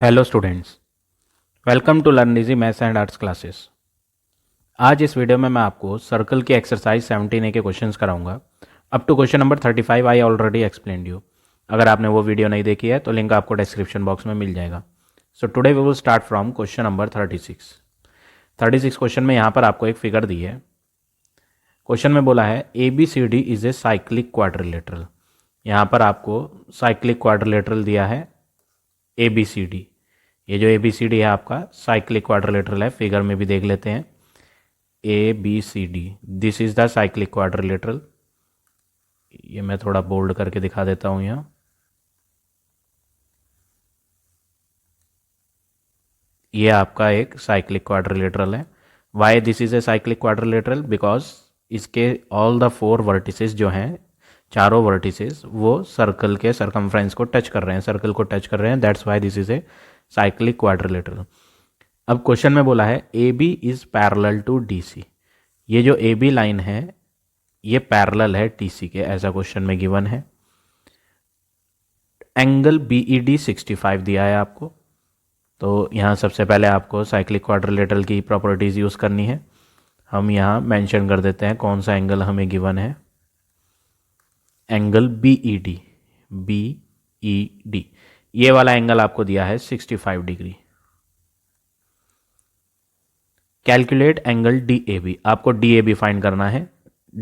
Hello students, welcome to learn easy maths and arts classes. आज इस video में मैं आपको सर्कल की एक्सरसाइज 17A के क्वेश्चंस कराऊंगा। Up to question number 35 I already explained you. अगर आपने वो वीडियो नहीं देखी है तो लिंक आपको डिस्क्रिप्शन बॉक्स में मिल जाएगा। So today we will start from question number 36 question में यहाँ पर आपको एक फिगर दी है। क्वेश्चन में बोला है ABCD is a cyclic quadrilateral. यहाँ पर आपको साइक्लिक क्वाड्रिलेटरल दिया है ABCD। ये जो ABCD है आपका साइक्लिक क्वाड्रिलेटरल है, फिगर में भी देख लेते हैं। ABCD, this is the cyclic quadrilateral. ये मैं थोड़ा बोल्ड करके दिखा देता हूं यहाँ। ये आपका एक साइक्लिक क्वाड्रिलेटरल है। Y this is a cyclic quadrilateral? Because इसके ऑल द 4 वर्टिसेस जो हैं, चारों वर्टिसेस, वो सर्कल के सरकमफ्रेंस को टच कर रहे हैं, सर्कल को टच कर रहे हैं। That's why this is a cyclic quadrilateral. अब क्वेश्चन में बोला है AB is parallel to DC। ये जो AB लाइन है ये पैरेलल है TC के, ऐसा क्वेश्चन में गिवन है। एंगल BED 65 दिया है आपको। तो यहाँ सबसे पहले आपको साइक्लिक क्वाड्रिलेटरल की प्रॉपर्टीज यूज करनी है। हम यहाँ मेंशन कर देते हैं कौन सा एंगल हमें गिवन है। एंगल BED, ये वाला एंगल आपको दिया है 65 डिग्री। कैलकुलेट एंगल DAB, आपको DAB फाइंड करना है।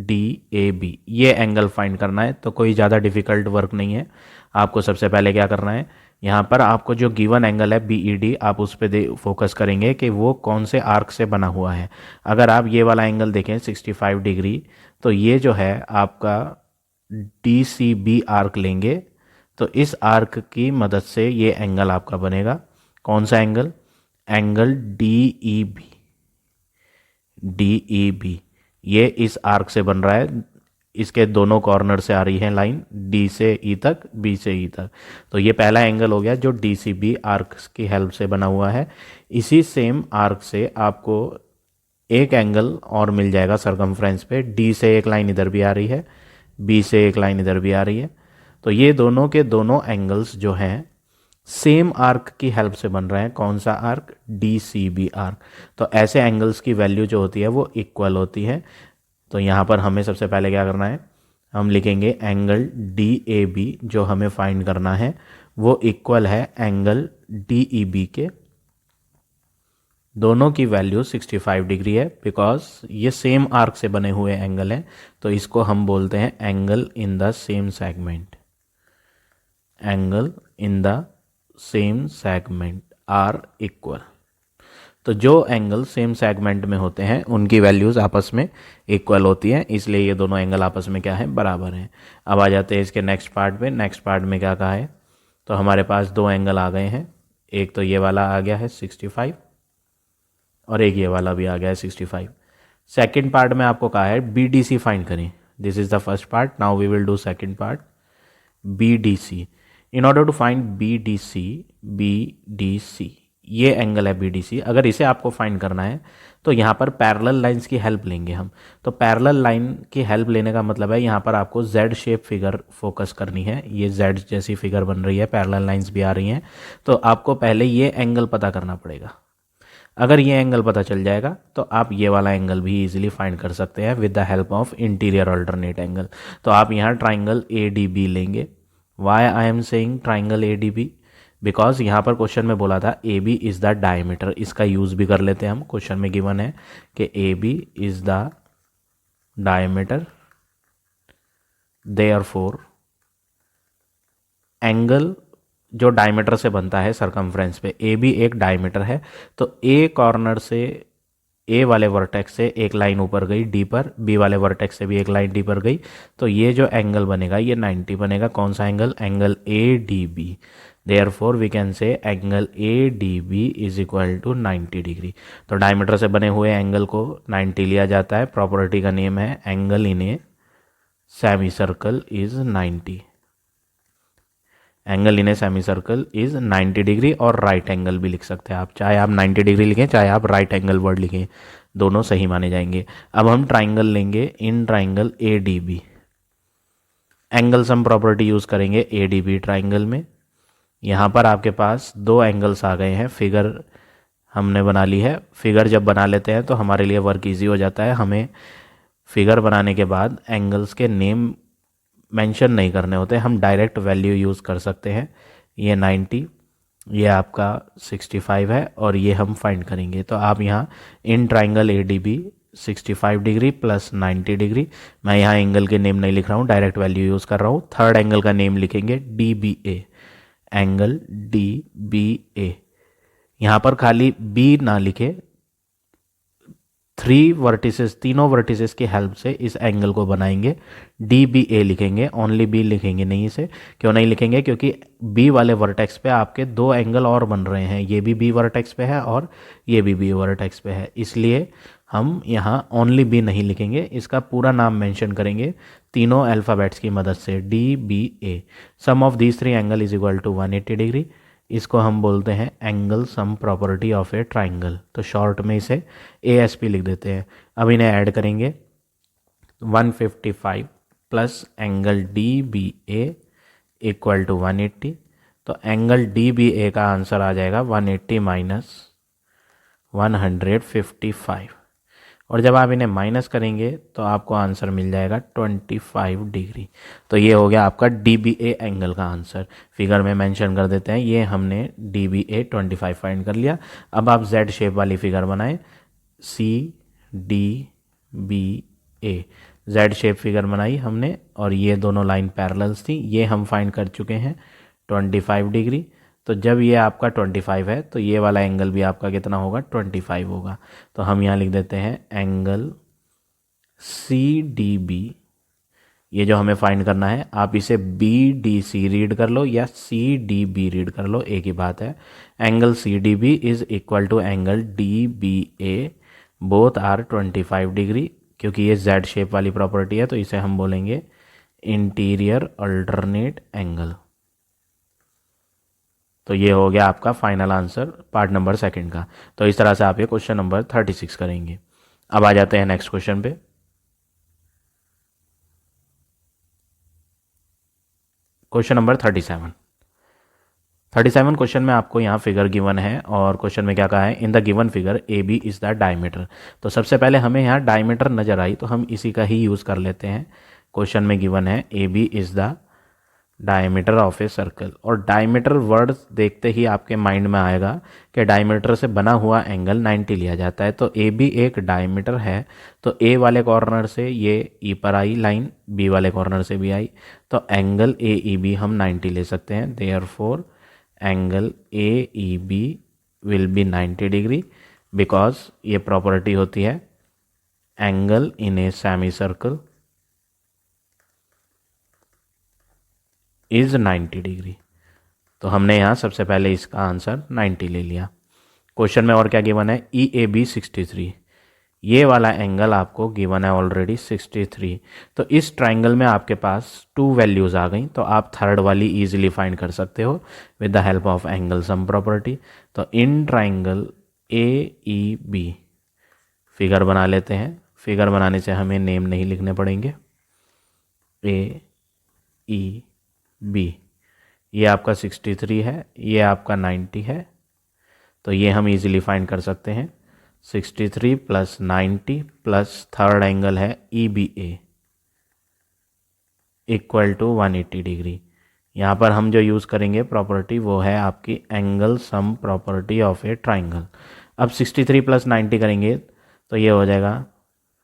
DAB ये एंगल फाइंड करना है, तो कोई ज़्यादा डिफिकल्ट वर्क नहीं है। आपको सबसे पहले क्या करना है, यहाँ पर आपको जो गिवन एंगल है BED, आप उस पर फोकस करेंगे कि वो कौन से आर्क से बना हुआ है। अगर आप ये वाला एंगल देखें 65 डिग्री, तो ये जो है आपका DCB आर्क लेंगे, तो इस आर्क की मदद से ये एंगल आपका बनेगा। कौन सा एंगल? एंगल DEB, ये इस आर्क से बन रहा है। इसके दोनों कॉर्नर से आ रही है लाइन, D से E तक, B से E तक। तो ये पहला एंगल हो गया जो DCB आर्क की हेल्प से बना हुआ है। इसी सेम आर्क से आपको एक एंगल और मिल जाएगा सरकमफ्रेंस पे। D से एक लाइन इधर भी आ रही है, B से एक लाइन इधर भी आ रही है। तो ये दोनों के दोनों एंगल्स जो हैं सेम आर्क की हेल्प से बन रहे हैं। कौन सा आर्क? DCB arc. तो ऐसे एंगल्स की वैल्यू जो होती है वो इक्वल होती है। तो यहाँ पर हमें सबसे पहले क्या करना है, हम लिखेंगे एंगल DAB जो हमें फाइंड करना है वो इक्वल है एंगल DEB के। दोनों की वैल्यू 65 डिग्री है, बिकॉज ये सेम आर्क से बने हुए एंगल हैं। तो इसको हम बोलते हैं angle in the same segment. Angle in the same segment are equal. तो जो एंगल सेम सेगमेंट में होते हैं उनकी वैल्यूज आपस में इक्वल होती हैं, इसलिए ये दोनों एंगल आपस में क्या है? बराबर हैं। अब आ जाते हैं इसके नेक्स्ट पार्ट पे। नेक्स्ट पार्ट में क्या कहा है, तो हमारे पास दो एंगल आ गए हैं। एक तो ये वाला आ गया है 65 और एक ये वाला भी आ गया है 65। सेकेंड पार्ट में आपको कहा है BDC फाइंड करें। This is the first part, now we will do second part, BDC। In order to find BDC, ये एंगल है BDC। अगर इसे आपको फाइंड करना है तो यहाँ पर पैरेलल लाइंस की हेल्प लेंगे हम। तो पैरेलल लाइन की हेल्प लेने का मतलब है यहाँ पर आपको Z शेप फिगर फोकस करनी है। ये Z जैसी फिगर बन रही है, पैरेलल लाइंस भी आ रही हैं। तो आपको पहले ये एंगल पता करना पड़ेगा। अगर ये एंगल पता चल जाएगा तो आप ये वाला एंगल भी इजीली फाइंड कर सकते हैं with the help of interior alternate angle. तो आप यहाँ ट्राइंगल ADB लेंगे। Why I am saying triangle ADB? Because यहाँ पर क्वेश्चन में बोला था AB इज द डायमीटर। इसका यूज भी कर लेते हैं हम। क्वेश्चन में गिवन है कि AB is the diameter, therefore angle जो डायमीटर से बनता है सरकमफ्रेंस पे, AB एक डायमीटर है। तो A कॉर्नर से, A वाले वर्टेक्स से एक लाइन ऊपर गई D पर, B वाले वर्टेक्स से भी एक लाइन D पर गई, तो ये जो एंगल बनेगा ये 90 बनेगा। कौन सा angle? Angle ADB। Therefore we can say angle ADB is equal to 90 degree. तो डायमीटर से बने हुए एंगल को 90 लिया जाता है। प्रॉपर्टी का नेम है angle in a semi circle is 90। Angle in a semi circle is 90 degree. और राइट एंगल भी लिख सकते हैं आप, चाहे आप 90 डिग्री लिखें चाहे आप राइट एंगल वर्ड लिखें, दोनों सही माने जाएंगे। अब हम ट्राइंगल लेंगे in triangle ADB। Angle sum property use करेंगे ADB ट्राइंगल में। यहाँ पर आपके पास दो एंगल्स आ गए हैं, फिगर हमने बना ली है। फिगर जब बना लेते हैं तो हमारे लिए वर्क इजी हो जाता है। हमें फिगर बनाने के बाद एंगल्स के नेम मेंशन नहीं करने होते, हम डायरेक्ट वैल्यू यूज़ कर सकते हैं। ये 90, ये आपका 65 है और ये हम फाइंड करेंगे। तो आप यहाँ in triangle A D B 65 degree plus 90 degree, मैं यहाँ एंगल के नेम नहीं लिख रहा हूँ, डायरेक्ट वैल्यू यूज़ कर रहा हूँ। थर्ड एंगल का नेम लिखेंगे डी बी ए, एंगल डी बी ए। यहाँ पर खाली बी ना लिखे, थ्री वर्टिसेस, तीनों वर्टिसेस की हेल्प से इस एंगल को बनाएंगे। डी बी ए लिखेंगे, ओनली बी लिखेंगे नहीं। इसे क्यों नहीं लिखेंगे? क्योंकि बी वाले वर्टेक्स पे आपके दो एंगल और बन रहे हैं, ये भी बी वर्टेक्स पे है और ये भी बी वर्टेक्स पे है, इसलिए हम यहाँ ओनली बी नहीं लिखेंगे, इसका पूरा नाम मेंशन करेंगे तीनों अल्फ़ाबेट्स की मदद से, D B A. Sum of these three angle is equal to 180 degree. इसको हम बोलते हैं angle sum property of a triangle, तो शॉर्ट में इसे ASP लिख देते हैं। अब इन्हें ऐड करेंगे, 155 plus angle DBA equal to 180। तो एंगल DBA का आंसर आ जाएगा 180 माइनस 155, और जब आप इन्हें माइनस करेंगे तो आपको आंसर मिल जाएगा 25 डिग्री। तो ये हो गया आपका DBA एंगल का आंसर। फिगर में मेंशन कर देते हैं, ये हमने DBA 25 फाइंड कर लिया। अब आप Z शेप वाली फिगर बनाएं, CDBA, Z शेप फिगर बनाई हमने और ये दोनों लाइन पैरेलल्स थी, ये हम फाइंड कर चुके हैं 25 डिग्री। तो जब ये आपका 25 है तो ये वाला एंगल भी आपका कितना होगा? 25 होगा। तो हम यहाँ लिख देते हैं एंगल CDB, ये जो हमें फाइंड करना है, आप इसे BDC रीड कर लो या CDB रीड कर लो, एक ही बात है। Angle CDB is equal to angle DBA, both are 25 degree. क्योंकि ये Z शेप वाली प्रॉपर्टी है तो इसे हम बोलेंगे इंटीरियर अल्टरनेट एंगल। तो ये हो गया आपका final answer part number second का। तो इस तरह से आप ये क्वेश्चन नंबर 36 करेंगे। अब आ जाते हैं नेक्स्ट क्वेश्चन पे। क्वेश्चन नंबर 37 क्वेश्चन में आपको यहाँ फिगर गिवन है और क्वेश्चन में क्या कहा है? In the given figure A B is the diameter. तो सबसे पहले हमें यहाँ डायमीटर नजर आई तो हम इसी का ही यूज़ कर लेते हैं। क्वेश्चन में गिवन है A B is the diameter of a circle, और डायमीटर वर्ड देखते ही आपके माइंड में आएगा कि डायमीटर से बना हुआ एंगल 90 लिया जाता है। तो ए बी एक डायमीटर है, तो ए वाले कॉर्नर से ये ई पर आई लाइन, बी वाले कॉर्नर से भी आई, तो एंगल ए ई बी हम 90 ले सकते हैं। Therefore angle A E B will be 90 degree, because ये प्रॉपर्टी होती है angle in a semi circle is 90 degree. तो हमने यहाँ सबसे पहले इसका आंसर 90 ले लिया। क्वेश्चन में और क्या गिवन है? EAB 63, ये वाला एंगल आपको गिवन है ऑलरेडी 63। तो इस ट्राइंगल में आपके पास टू वैल्यूज़ आ गई, तो आप थर्ड वाली इजीली फाइंड कर सकते हो with the help of angle sum property. तो इन ट्राइंगल AEB फिगर बना लेते हैं। फिगर बनाने से हमें नेम नहीं लिखने पड़ेंगे। AEB, ये आपका 63 है, ये आपका 90 है, तो ये हम इजीली फाइंड कर सकते हैं। 63 प्लस 90 प्लस थर्ड एंगल है EBA इक्वल टू 180 डिग्री। यहाँ पर हम जो यूज़ करेंगे प्रॉपर्टी वो है आपकी angle sum property of a triangle. अब 63 प्लस 90 करेंगे तो ये हो जाएगा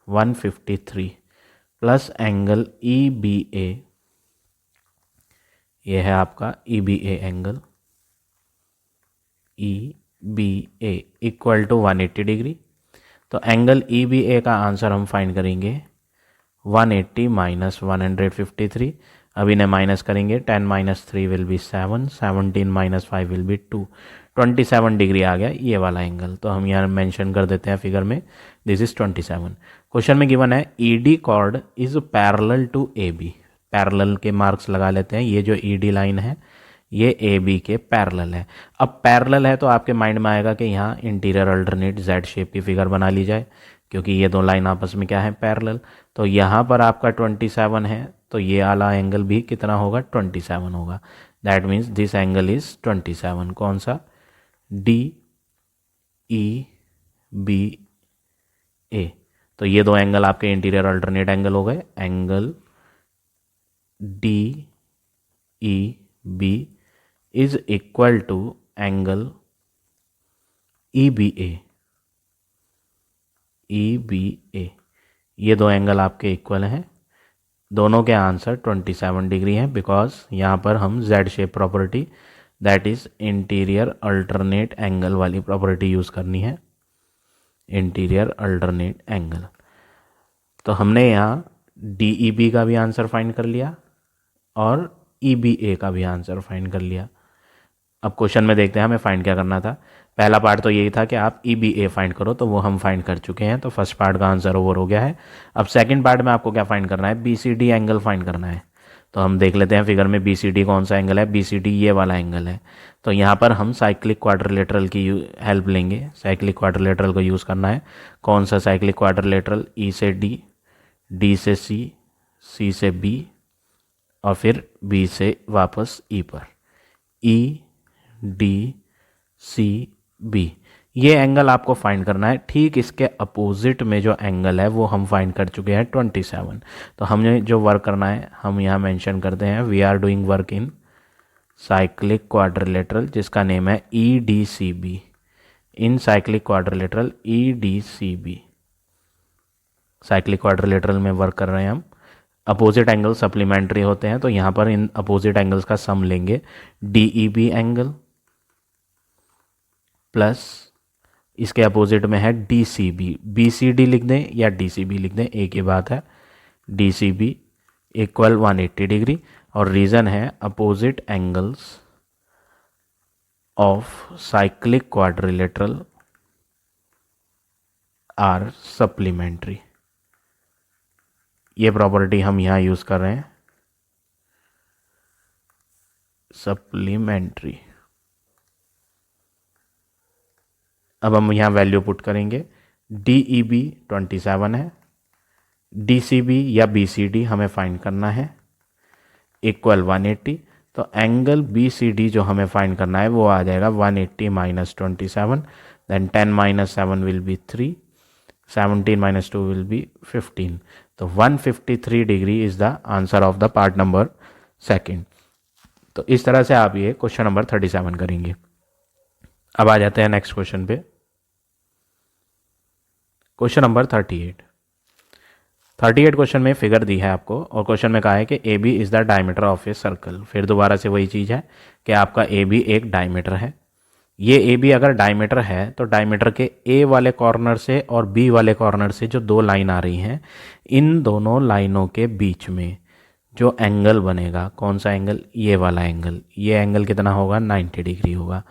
153 प्लस एंगल EBA, ये है आपका EBA angle, EBA equal to 180 degree. तो एंगल EBA का आंसर हम फाइंड करेंगे 180 माइनस 153। अब इन्हें माइनस करेंगे, 10 minus 3 will be 7, 17 minus 5 will be 2, 27 degree आ गया ये वाला एंगल। तो हम यहाँ मेंशन कर देते हैं फिगर में, दिस इज 27। क्वेश्चन में गिवन है ED chord is parallel to AB, parallel के मार्क्स लगा लेते हैं। ये जो ED लाइन है ये AB के पैरेलल है। अब पैरेलल है तो आपके माइंड में आएगा कि यहाँ इंटीरियर अल्टरनेट Z शेप की फिगर बना ली जाए, क्योंकि ये दो लाइन आपस में क्या है? पैरेलल। तो यहाँ पर आपका 27 है तो ये वाला एंगल भी कितना होगा? 27 होगा। That means this angle is 27। कौन सा? डी ई बी ए। तो ये दो एंगल आपके इंटीरियर अल्टरनेट एंगल हो गए। Angle D E B is equal to angle E B A. ये दो एंगल आपके इक्वल हैं। दोनों के आंसर 27 डिग्री हैं, बिकॉज यहाँ पर हम Z shape property that is interior alternate angle वाली प्रॉपर्टी यूज़ करनी है। Interior alternate angle. तो हमने यहाँ डी ई बी का भी आंसर फाइंड कर लिया और ई बी ए का भी आंसर फाइंड कर लिया। अब क्वेश्चन में देखते हैं हमें फाइंड क्या करना था। पहला पार्ट तो यही था कि आप ई बी ए फाइंड करो, तो वो हम फाइंड कर चुके हैं, तो फर्स्ट पार्ट का आंसर ओवर हो गया है। अब सेकंड पार्ट में आपको क्या फाइंड करना है? B C D angle find करना है। तो हम देख लेते हैं फिगर में बी सी डी कौन सा एंगल है। बी सी डी ये वाला एंगल है। तो यहाँ पर हम साइक्लिक क्वाड्रिलेटरल की हेल्प लेंगे। साइक्लिक क्वाड्रिलेटरल को यूज़ करना है। कौन सा साइक्लिक क्वाड्रिलेटरल? ई से डी, डी से सी, सी से बी और फिर बी से वापस ई पर। ई डी सी बी, ये एंगल आपको फाइंड करना है। ठीक इसके अपोजिट में जो एंगल है वो हम फाइंड कर चुके हैं 27। तो हमें जो वर्क करना है हम यहाँ मेंशन करते हैं, we are doing work in cyclic quadrilateral जिसका नेम है E D C B. In cyclic quadrilateral E D C B, cyclic quadrilateral में वर्क कर रहे हैं हम। अपोजिट एंगल सप्लीमेंट्री होते हैं, तो यहाँ पर इन अपोजिट एंगल्स का सम लेंगे। D E B angle plus इसके अपोजिट में है D C B. B C D लिख दें या डी सी बी लिख दें, एक ही बात है। D C B equal 180 degree. और रीज़न है opposite angles of cyclic quadrilateral are supplementary. ये प्रॉपर्टी हम यहाँ यूज़ कर रहे हैं, सप्लीमेंट्री। अब हम यहाँ वैल्यू पुट करेंगे। डी ई बी 27 है, डी सी बी या बी सी डी हमें फाइंड करना है, इक्वल 180। तो एंगल बी सी डी जो हमें फाइंड करना है वो आ जाएगा 180 माइनस 27, देन 10 माइनस 7 will be 3, 17 minus 2 will be 15। तो 153 degree is the answer of the part number second. तो इस तरह से आप ये क्वेश्चन नंबर 37 करेंगे। अब आ जाते हैं नेक्स्ट क्वेश्चन पे। क्वेश्चन नंबर 38 क्वेश्चन में फिगर दी है आपको और क्वेश्चन में कहा है कि A B is the diameter of a circle. फिर दोबारा से वही चीज़ है कि आपका ए बी एक डायमीटर है। ये ए बी अगर डायमीटर है तो डायमीटर के ए वाले कॉर्नर से और बी वाले कॉर्नर से जो दो लाइन आ रही हैं, इन दोनों लाइनों के बीच में जो एंगल बनेगा, कौन सा एंगल? ये वाला एंगल। ये एंगल कितना होगा? 90 डिग्री होगा।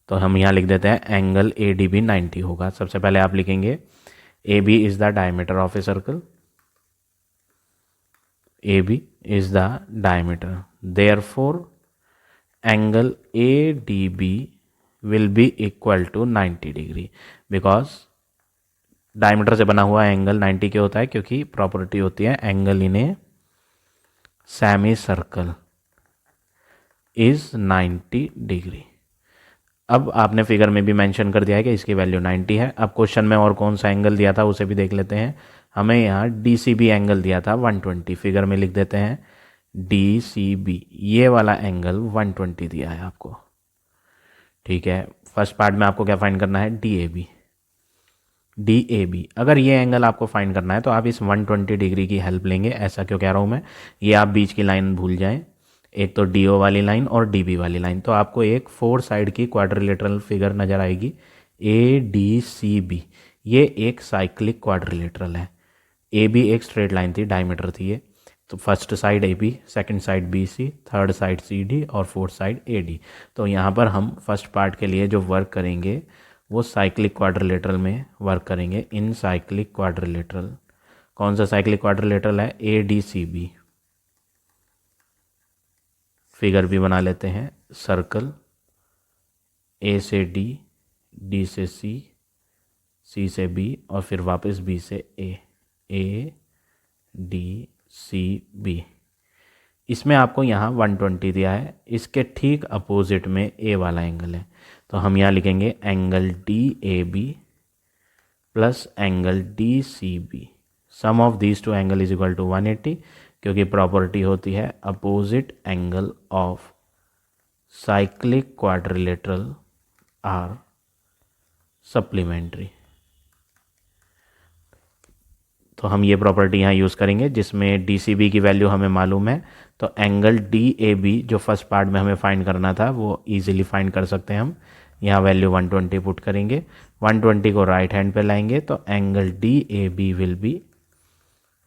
तो हम यहाँ लिख देते हैं एंगल ए डी बी 90 होगा। सबसे पहले आप लिखेंगे A B is the diameter of a circle. A B is the diameter, therefore angle A D B will be equal to 90 degree. Because diameter से बना हुआ एंगल 90 के होता है, क्योंकि प्रॉपर्टी होती है angle in a semi circle is 90 degree. अब आपने फिगर में भी मेंशन कर दिया है कि इसकी वैल्यू 90 है। अब क्वेश्चन में और कौन सा एंगल दिया था उसे भी देख लेते हैं। हमें यहाँ डी सी बी एंगल दिया था 120। फिगर में लिख देते हैं डी सी बी, ये वाला एंगल 120 दिया है आपको। ठीक है, फर्स्ट पार्ट में आपको क्या फाइंड करना है? D A B. D A B, अगर ये एंगल आपको फाइंड करना है तो आप इस 120 डिग्री की हेल्प लेंगे। ऐसा क्यों कह रहा हूँ मैं? ये आप बीच की लाइन भूल जाएं, एक तो डी ओ वाली लाइन और डी बी वाली लाइन। तो आपको एक 4 साइड की क्वाड्रिलेटरल फिगर नज़र आएगी, ए डी सी बी। ये एक साइक्लिक क्वाड्रिलेटरल है। ए बी एक स्ट्रेट लाइन थी, डायमीटर थी ये। तो first side A B, second side B C, third side C D और फोर्थ साइड ए डी। तो यहाँ पर हम फर्स्ट पार्ट के लिए जो वर्क करेंगे वो साइक्लिक क्वाड्रिलेटरल में वर्क करेंगे। इन साइक्लिक क्वाड्रिलेटरल, कौन सा साइक्लिक क्वाड्रिलेटरल है? A D C B. Figure भी बना लेते हैं। सर्कल ए से डी, डी से सी, सी से बी और फिर वापस बी से ए, ए डी सी बी। इसमें आपको यहाँ 120 दिया है, इसके ठीक अपोजिट में ए वाला एंगल है, तो हम यहाँ लिखेंगे angle D A B plus angle D C B, sum of these two angle is equal to 180, क्योंकि प्रॉपर्टी होती है opposite angle of cyclic quadrilateral are supplementary. तो हम ये प्रॉपर्टी यहाँ यूज़ करेंगे जिसमें डी सी बी की वैल्यू हमें मालूम है, तो एंगल डी ए बी जो फर्स्ट पार्ट में हमें फाइंड करना था वो इजीली फाइंड कर सकते हैं हम। यहाँ वैल्यू 120 पुट करेंगे, 120 को राइट हैंड पे लाएंगे तो angle D A B will be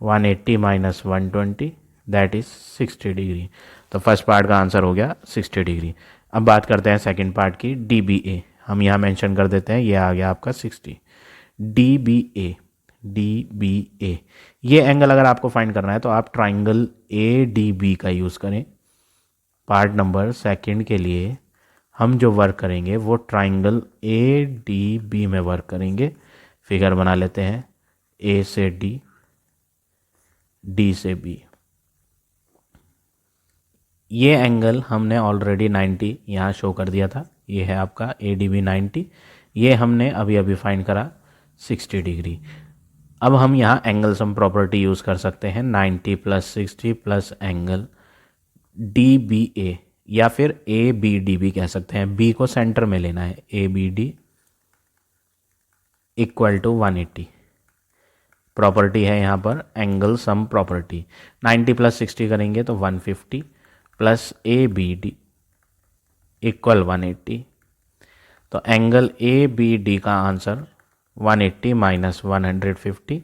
180 minus 120 that is 60 degree. तो फर्स्ट पार्ट का आंसर हो गया 60 डिग्री। अब बात करते हैं सेकेंड पार्ट की, डी बी ए हम यहाँ मेंशन कर देते हैं, ये आ गया आपका 60। D B A, D B A, ये एंगल अगर आपको फाइंड करना है तो आप ट्राइंगल ए डी बी का यूज़ करें। पार्ट नंबर सेकंड के लिए हम जो वर्क करेंगे वो ट्राइंगल ए डी बी में वर्क करेंगे। फिगर बना लेते हैं, ए से डी, डी से बी। ये एंगल हमने ऑलरेडी 90 यहाँ शो कर दिया था, ये है आपका ए डी बी 90, ये हमने अभी अभी फाइंड करा 60 डिग्री। अब हम यहाँ एंगल सम प्रॉपर्टी यूज़ कर सकते हैं, 90 plus 60 plus angle D B A, या फिर ए बी डी बी कह सकते हैं, बी को सेंटर में लेना है, A B D equal to 180। Property है यहाँ पर एंगल सम प्रॉपर्टी, 90 प्लस 60 करेंगे तो 150 plus A B D equal 180। तो एंगल ए बी डी का आंसर 180 माइनस 150,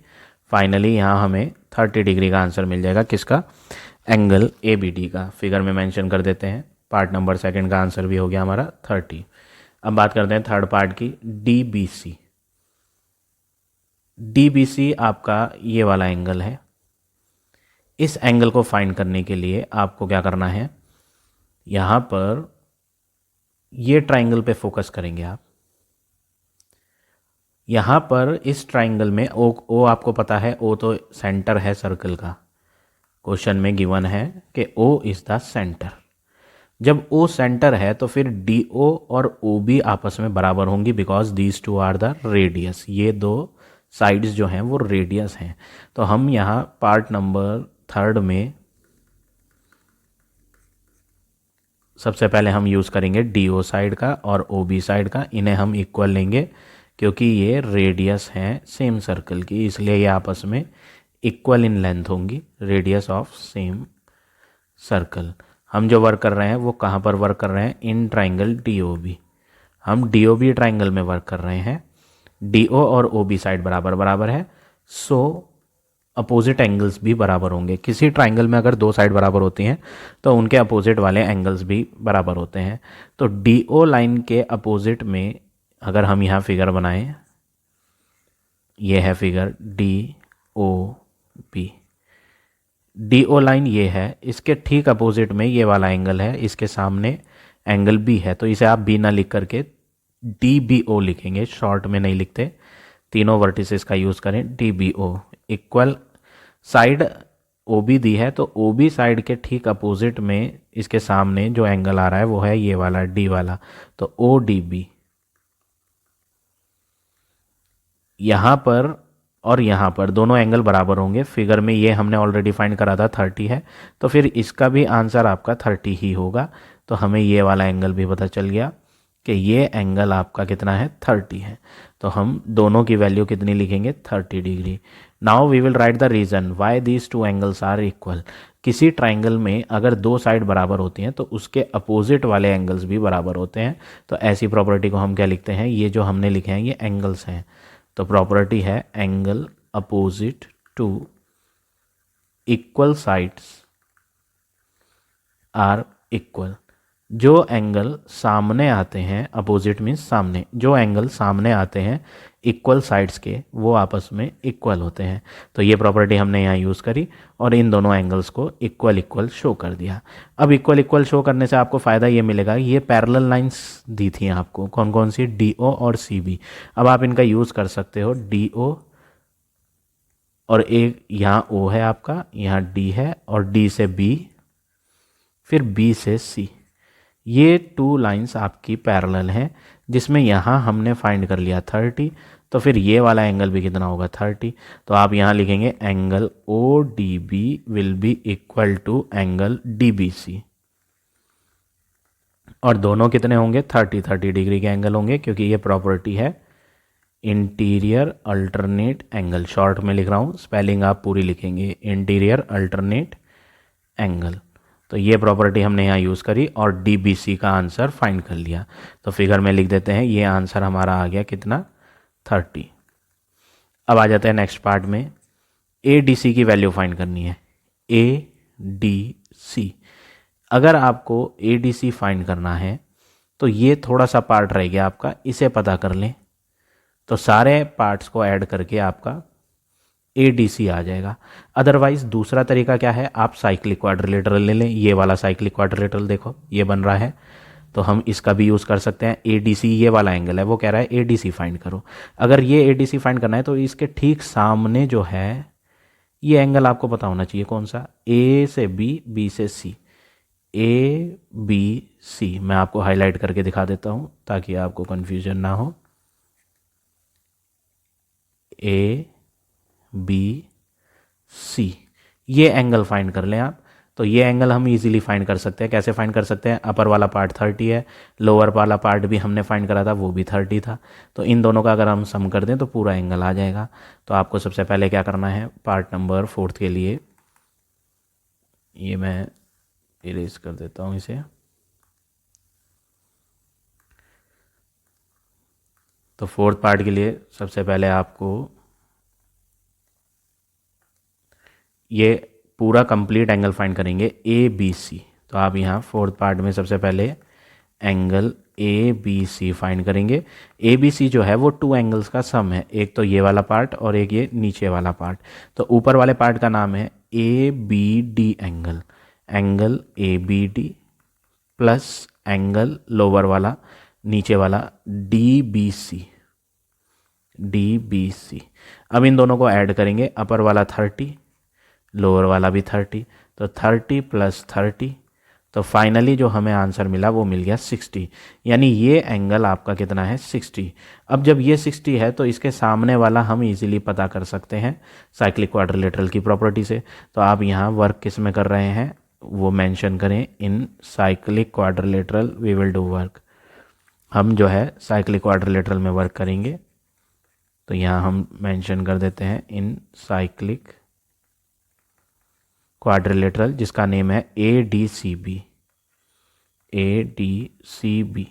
फाइनली यहाँ हमें 30 डिग्री का आंसर मिल जाएगा। किसका? एंगल ए बी डी का। फिगर में मेंशन कर देते हैं, पार्ट नंबर सेकंड का आंसर भी हो गया हमारा 30। अब बात करते हैं थर्ड पार्ट की, D B C. D B C आपका ये वाला एंगल है। इस एंगल को फाइंड करने के लिए आपको क्या करना है, यहाँ पर ये ट्राइंगल पे फोकस करेंगे आप। यहाँ पर इस ट्राइंगल में ओ आपको पता है, ओ तो सेंटर है सर्कल का, क्वेश्चन में गिवन है कि ओ इज़ द सेंटर। जब ओ सेंटर है तो फिर डी ओ और ओ बी आपस में बराबर होंगी, because these two are the radius. ये दो साइड्स जो हैं वो रेडियस हैं। तो हम यहाँ पार्ट नंबर थर्ड में सबसे पहले हम यूज़ करेंगे डी ओ साइड का और ओ बी साइड का, इन्हें हम इक्वल लेंगे क्योंकि ये रेडियस हैं सेम सर्कल की, इसलिए ये आपस में इक्वल इन लेंथ होंगी, रेडियस ऑफ सेम सर्कल। हम जो वर्क कर रहे हैं वो कहाँ पर वर्क कर रहे हैं, in triangle D O B. हम डी ओ बी ट्राइंगल में वर्क कर रहे हैं, डी ओ और ओ बी साइड बराबर बराबर है, सो अपोजिट एंगल्स भी बराबर होंगे। किसी ट्राइंगल में अगर दो साइड बराबर होती हैं तो उनके अपोजिट वाले एंगल्स भी बराबर होते हैं। तो डी ओ लाइन के अपोजिट में अगर हम यहाँ फिगर बनाएं, ये है figure D O B, D O line ये है, इसके ठीक अपोजिट में ये वाला एंगल है, इसके सामने एंगल बी है, तो इसे आप बी ना लिख करके डी बी ओ लिखेंगे, शॉर्ट में नहीं लिखते, तीनों वर्टिसेस का यूज़ करें, D B O equal side O B दी है, तो ओ बी साइड के ठीक अपोजिट में इसके सामने जो एंगल आ रहा है वो है ये वाला डी वाला, तो ओ डी बी। यहाँ पर और यहाँ पर दोनों एंगल बराबर होंगे। फिगर में ये हमने ऑलरेडी फाइंड करा था 30 है, तो फिर इसका भी आंसर आपका 30 ही होगा। तो हमें ये वाला एंगल भी पता चल गया कि ये एंगल आपका कितना है, 30 है। तो हम दोनों की वैल्यू कितनी लिखेंगे, 30 degree. Now we will write the reason why these two angles are equal. किसी ट्राइंगल में अगर दो साइड बराबर होती हैं तो उसके अपोजिट वाले एंगल्स भी बराबर होते हैं। तो ऐसी प्रॉपर्टी को हम क्या लिखते हैं, ये जो हमने लिखे हैं ये एंगल्स हैं, तो प्रॉपर्टी है angle opposite to equal sides are equal. जो एंगल सामने आते हैं, अपोजिट मीन्स सामने, जो एंगल सामने आते हैं इक्वल साइड्स के वो आपस में इक्वल होते हैं। तो ये प्रॉपर्टी हमने यहाँ यूज़ करी और इन दोनों एंगल्स को इक्वल इक्वल शो कर दिया। अब इक्वल इक्वल शो करने से आपको फ़ायदा ये मिलेगा, ये पैरेलल लाइंस दी थी आपको, कौन कौन सी, डी ओ और सी बी। अब आप इनका यूज़ कर सकते हो, डी ओ और एक यहाँ ओ है आपका, यहाँ डी है और डी से बी फिर बी से सी, ये टू लाइंस आपकी पैरेलल हैं, जिसमें यहाँ हमने फाइंड कर लिया 30, तो फिर ये वाला एंगल भी कितना होगा 30। तो आप यहाँ लिखेंगे angle O D B will be equal to angle D B C, और दोनों कितने होंगे 30 डिग्री के एंगल होंगे, क्योंकि ये प्रॉपर्टी है इंटीरियर अल्टरनेट एंगल। शॉर्ट में लिख रहा हूँ, स्पेलिंग आप पूरी लिखेंगे, इंटीरियर अल्टरनेट एंगल। तो ये प्रॉपर्टी हमने यहाँ यूज़ करी और DBC का आंसर फाइंड कर लिया। तो फिगर में लिख देते हैं, ये आंसर हमारा आ गया कितना 30। अब आ जाते हैं नेक्स्ट पार्ट में, ADC की वैल्यू फाइंड करनी है। ADC, अगर आपको ADC फाइंड करना है तो ये थोड़ा सा पार्ट रह गया आपका, इसे पता कर लें तो सारे पार्ट्स को ऐड करके आपका ADC आ जाएगा। अदरवाइज दूसरा तरीका क्या है, आप साइक्लिक क्वाड्रिलेटरल ले लें। ये वाला साइक्लिक क्वाड्रिलेटरल देखो ये बन रहा है, तो हम इसका भी यूज़ कर सकते हैं। ADC ये वाला एंगल है, वो कह रहा है ADC फाइंड करो। अगर ये ADC फाइंड करना है तो इसके ठीक सामने जो है ये एंगल आपको पता होना चाहिए कौन सा, A से B, B से C, ABC। मैं आपको हाईलाइट करके दिखा देता हूँ ताकि आपको कन्फ्यूजन ना हो। ABC, ये एंगल फाइंड कर लें आप। तो ये एंगल हम इजीली फाइंड कर सकते हैं। कैसे फाइंड कर सकते हैं, अपर वाला पार्ट 30 है, लोअर वाला पार्ट भी हमने फाइंड करा था, वो भी 30 था। तो इन दोनों का अगर हम सम कर दें तो पूरा एंगल आ जाएगा। तो आपको सबसे पहले क्या करना है, पार्ट नंबर 4 के लिए ये मैं इरेज कर देता हूँ इसे। तो 4th पार्ट के लिए सबसे पहले आपको ये पूरा कंप्लीट एंगल फाइंड करेंगे ABC। तो आप यहाँ 4th पार्ट में सबसे पहले एंगल ABC फाइंड करेंगे। ABC जो है वो टू एंगल्स का सम है, एक तो ये वाला पार्ट और एक ये नीचे वाला पार्ट। तो ऊपर वाले पार्ट का नाम है ABD angle, angle ABD plus angle lower वाला नीचे वाला DBC, DBC। अब इन दोनों को ऐड करेंगे, अपर वाला 30, लोअर वाला भी 30, तो 30 प्लस 30, तो फाइनली जो हमें आंसर मिला वो मिल गया 60। यानी ये एंगल आपका कितना है 60। अब जब ये 60 है तो इसके सामने वाला हम इजीली पता कर सकते हैं साइक्लिक क्वाड्रिलेटरल की प्रॉपर्टी से। तो आप यहाँ वर्क किस में कर रहे हैं वो मेंशन करें, in cyclic quadrilateral we will do work. हम जो है साइक्लिक क्वाड्रिलेटरल में वर्क करेंगे, तो यहाँ हम मेंशन कर देते हैं इन साइक्लिक क्वाड्रिलेटरल, जिसका नेम है ADCB, ADCB।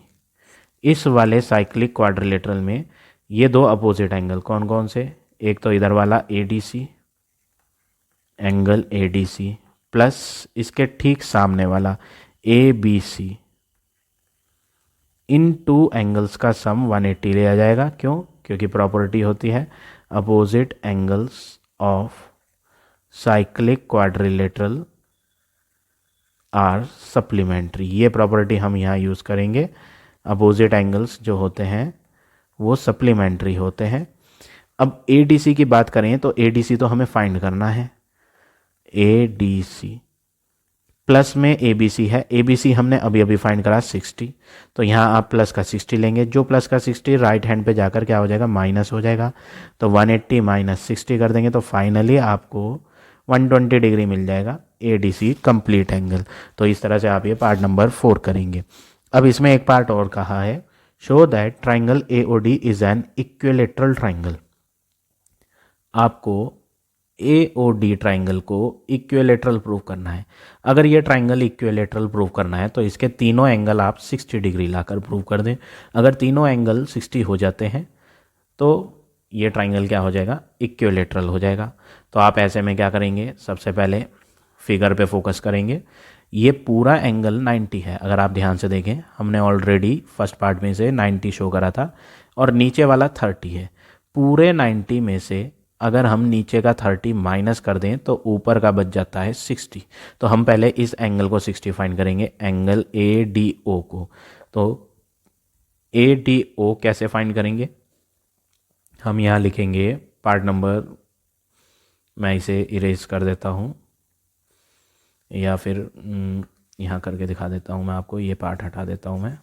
इस वाले साइक्लिक क्वाड्रिलेटरल में ये दो अपोजिट एंगल कौन कौन से, एक तो इधर वाला ADC, एंगल ADC प्लस इसके ठीक सामने वाला ABC, इन टू एंगल्स का सम 180 लिया जाएगा। क्यों, क्योंकि प्रॉपर्टी होती है opposite angles of cyclic quadrilateral are supplementary. ये प्रॉपर्टी हम यहाँ यूज़ करेंगे, अपोजिट एंगल्स जो होते हैं वो सप्लीमेंट्री होते हैं। अब ADC की बात करें तो ADC तो हमें फाइंड करना है, ADC प्लस में ABC है, ABC हमने अभी अभी फाइंड करा 60, तो यहाँ आप प्लस का 60 लेंगे, जो प्लस का 60 राइट हैंड पे जाकर क्या हो जाएगा माइनस हो जाएगा, तो 180 माइनस 60 कर देंगे तो फाइनली आपको 120 डिग्री मिल जाएगा ADC कंप्लीट एंगल। तो इस तरह से आप ये पार्ट नंबर 4 करेंगे। अब इसमें एक पार्ट और कहा है, show that triangle AOD is an equilateral triangle. आपको AOD ट्राइंगल को इक्विलेटरल प्रूव करना है। अगर ये ट्राइंगल इक्विलेटरल प्रूव करना है तो इसके तीनों एंगल आप 60 डिग्री लाकर प्रूव कर दें। अगर तीनों एंगल 60 हो जाते हैं तो ये ट्राइंगल क्या हो जाएगा, इक्विलेटरल हो जाएगा। तो आप ऐसे में क्या करेंगे, सबसे पहले फिगर पे फोकस करेंगे। ये पूरा एंगल 90 है, अगर आप ध्यान से देखें हमने ऑलरेडी फर्स्ट पार्ट में से 90 शो करा था और नीचे वाला 30 है। पूरे 90 में से अगर हम नीचे का 30 माइनस कर दें तो ऊपर का बच जाता है 60। तो हम पहले इस एंगल को 60 फाइंड करेंगे, एंगल ADO को। तो ADO कैसे फाइंड करेंगे, हम यहाँ लिखेंगे पार्ट नंबर, मैं इसे इरेज कर देता हूँ या फिर यहाँ करके दिखा देता हूँ मैं आपको, ये पार्ट हटा देता हूँ मैं।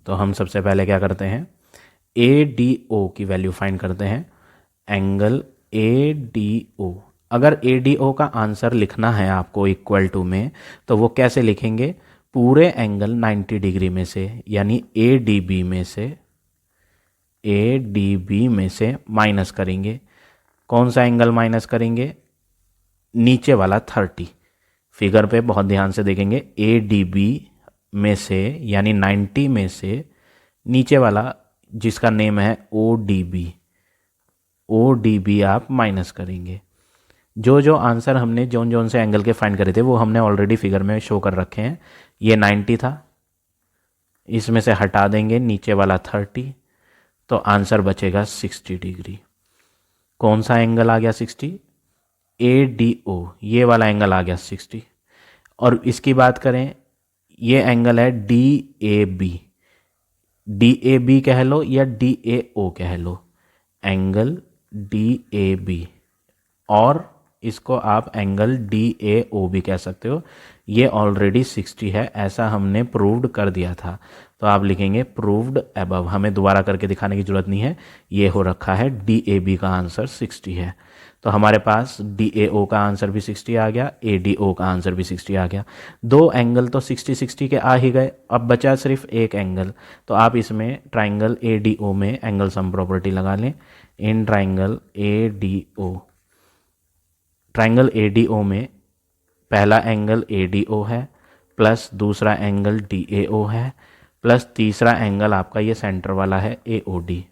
तो हम सबसे पहले क्या करते हैं, ए डी ओ की वैल्यू फाइंड करते हैं। एंगल ए डी ओ, अगर ए डी ओ का आंसर लिखना है आपको इक्वल टू में, तो वो कैसे लिखेंगे, पूरे एंगल 90 डिग्री में से, यानी ए डी बी में से, ए डी बी में से माइनस करेंगे। कौन सा एंगल माइनस करेंगे, नीचे वाला 30। फिगर पे बहुत ध्यान से देखेंगे, ए डी बी में से यानी 90 में से नीचे वाला जिसका नेम है O D B, O D B आप माइनस करेंगे। जो जो आंसर हमने जोन जोन से एंगल के फाइंड करे थे वो हमने ऑलरेडी फिगर में शो कर रखे हैं। ये 90 था, इसमें से हटा देंगे नीचे वाला 30, तो आंसर बचेगा 60 डिग्री। कौन सा एंगल आ गया 60, ए डी ओ, ये वाला एंगल आ गया 60। और इसकी बात करें, ये एंगल है D A B, D A B कह लो या डी ए ओ कह लो, एंगल डी ए बी, और इसको आप एंगल डी ए ओ भी कह सकते हो। ये ऑलरेडी 60 है, ऐसा हमने प्रूव्ड कर दिया था, तो आप लिखेंगे प्रूव्ड अबव, हमें दोबारा करके दिखाने की जरूरत नहीं है, ये हो रखा है, डी ए बी का आंसर 60 है। तो हमारे पास डी ए ओ का आंसर भी 60 आ गया, ए डी ओ का आंसर भी 60 आ गया। दो एंगल तो 60-60 के आ ही गए, अब बचा सिर्फ एक एंगल। तो आप इसमें ट्राइंगल ए डी ओ में एंगल सम प्रॉपर्टी लगा लें। In triangle A D O, triangle A D O में पहला एंगल ए डी ओ है, प्लस दूसरा एंगल डी ए ओ है, प्लस तीसरा एंगल आपका ये सेंटर वाला है A O D,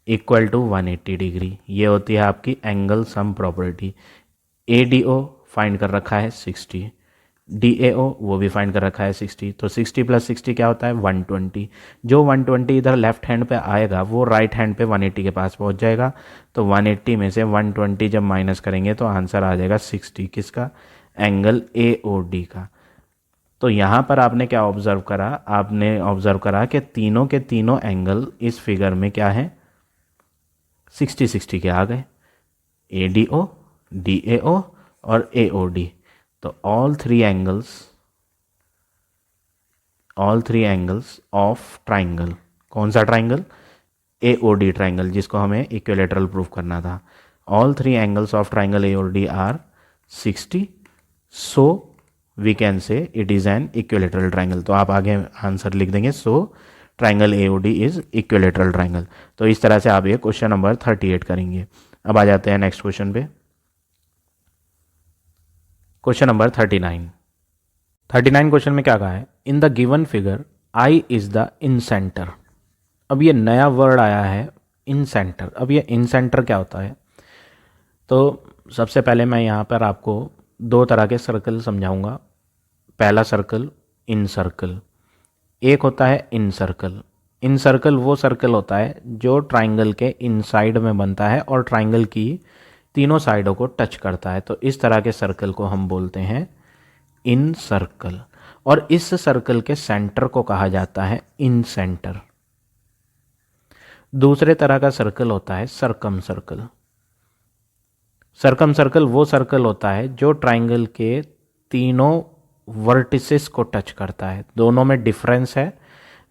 equal to 180 degree. ये होती है आपकी angle sum property. A D O find कर रखा है 60, डी ए ओ वो भी फाइंड कर रखा है 60, तो 60 प्लस 60 क्या होता है 120। जो 120 इधर लेफ्ट हैंड पे आएगा वो राइट हैंड पे 180 के पास पहुंच जाएगा, तो 180 में से 120 जब माइनस करेंगे तो आंसर आ जाएगा 60, किसका, एंगल ए ओ डी का। तो यहाँ पर आपने क्या ऑब्जर्व करा, आपने ऑब्जर्व करा कि तीनों के तीनों एंगल इस फिगर में क्या है, 60-60 के आ गए, ए D O, D A O और ए ओ डी। तो all three angles of triangle, कौन सा triangle, A O D triangle, जिसको हमें इक्विलेटरल प्रूफ करना था। All three angles of triangle A O D are 60, so we can say it is an equilateral triangle. तो आप आगे आंसर लिख देंगे, so triangle A O D is equilateral triangle. तो इस तरह से आप ये क्वेश्चन नंबर 38 करेंगे। अब आ जाते हैं नेक्स्ट क्वेश्चन पे, क्वेश्चन नंबर 39 क्वेश्चन में क्या कहा है, in the given figure I is the in centre. अब ये नया वर्ड आया है इन सेंटर। अब ये इन सेंटर क्या होता है, तो सबसे पहले मैं यहाँ पर आपको दो तरह के सर्कल समझाऊंगा। पहला सर्कल इन सर्कल, एक होता है इन सर्कल। इन सर्कल वो सर्कल होता है जो ट्राइंगल के इनसाइड में बनता है और ट्राइंगल की तीनों साइडों को टच करता है, तो इस तरह के सर्कल को हम बोलते हैं इन सर्कल। और इस सर्कल के सेंटर को कहा जाता है इन सेंटर। दूसरे तरह का सर्कल होता है सर्कम सर्कल। सर्कम सर्कल वो सर्कल होता है जो ट्राइंगल के तीनों वर्टिसेस को टच करता है। दोनों में डिफरेंस है,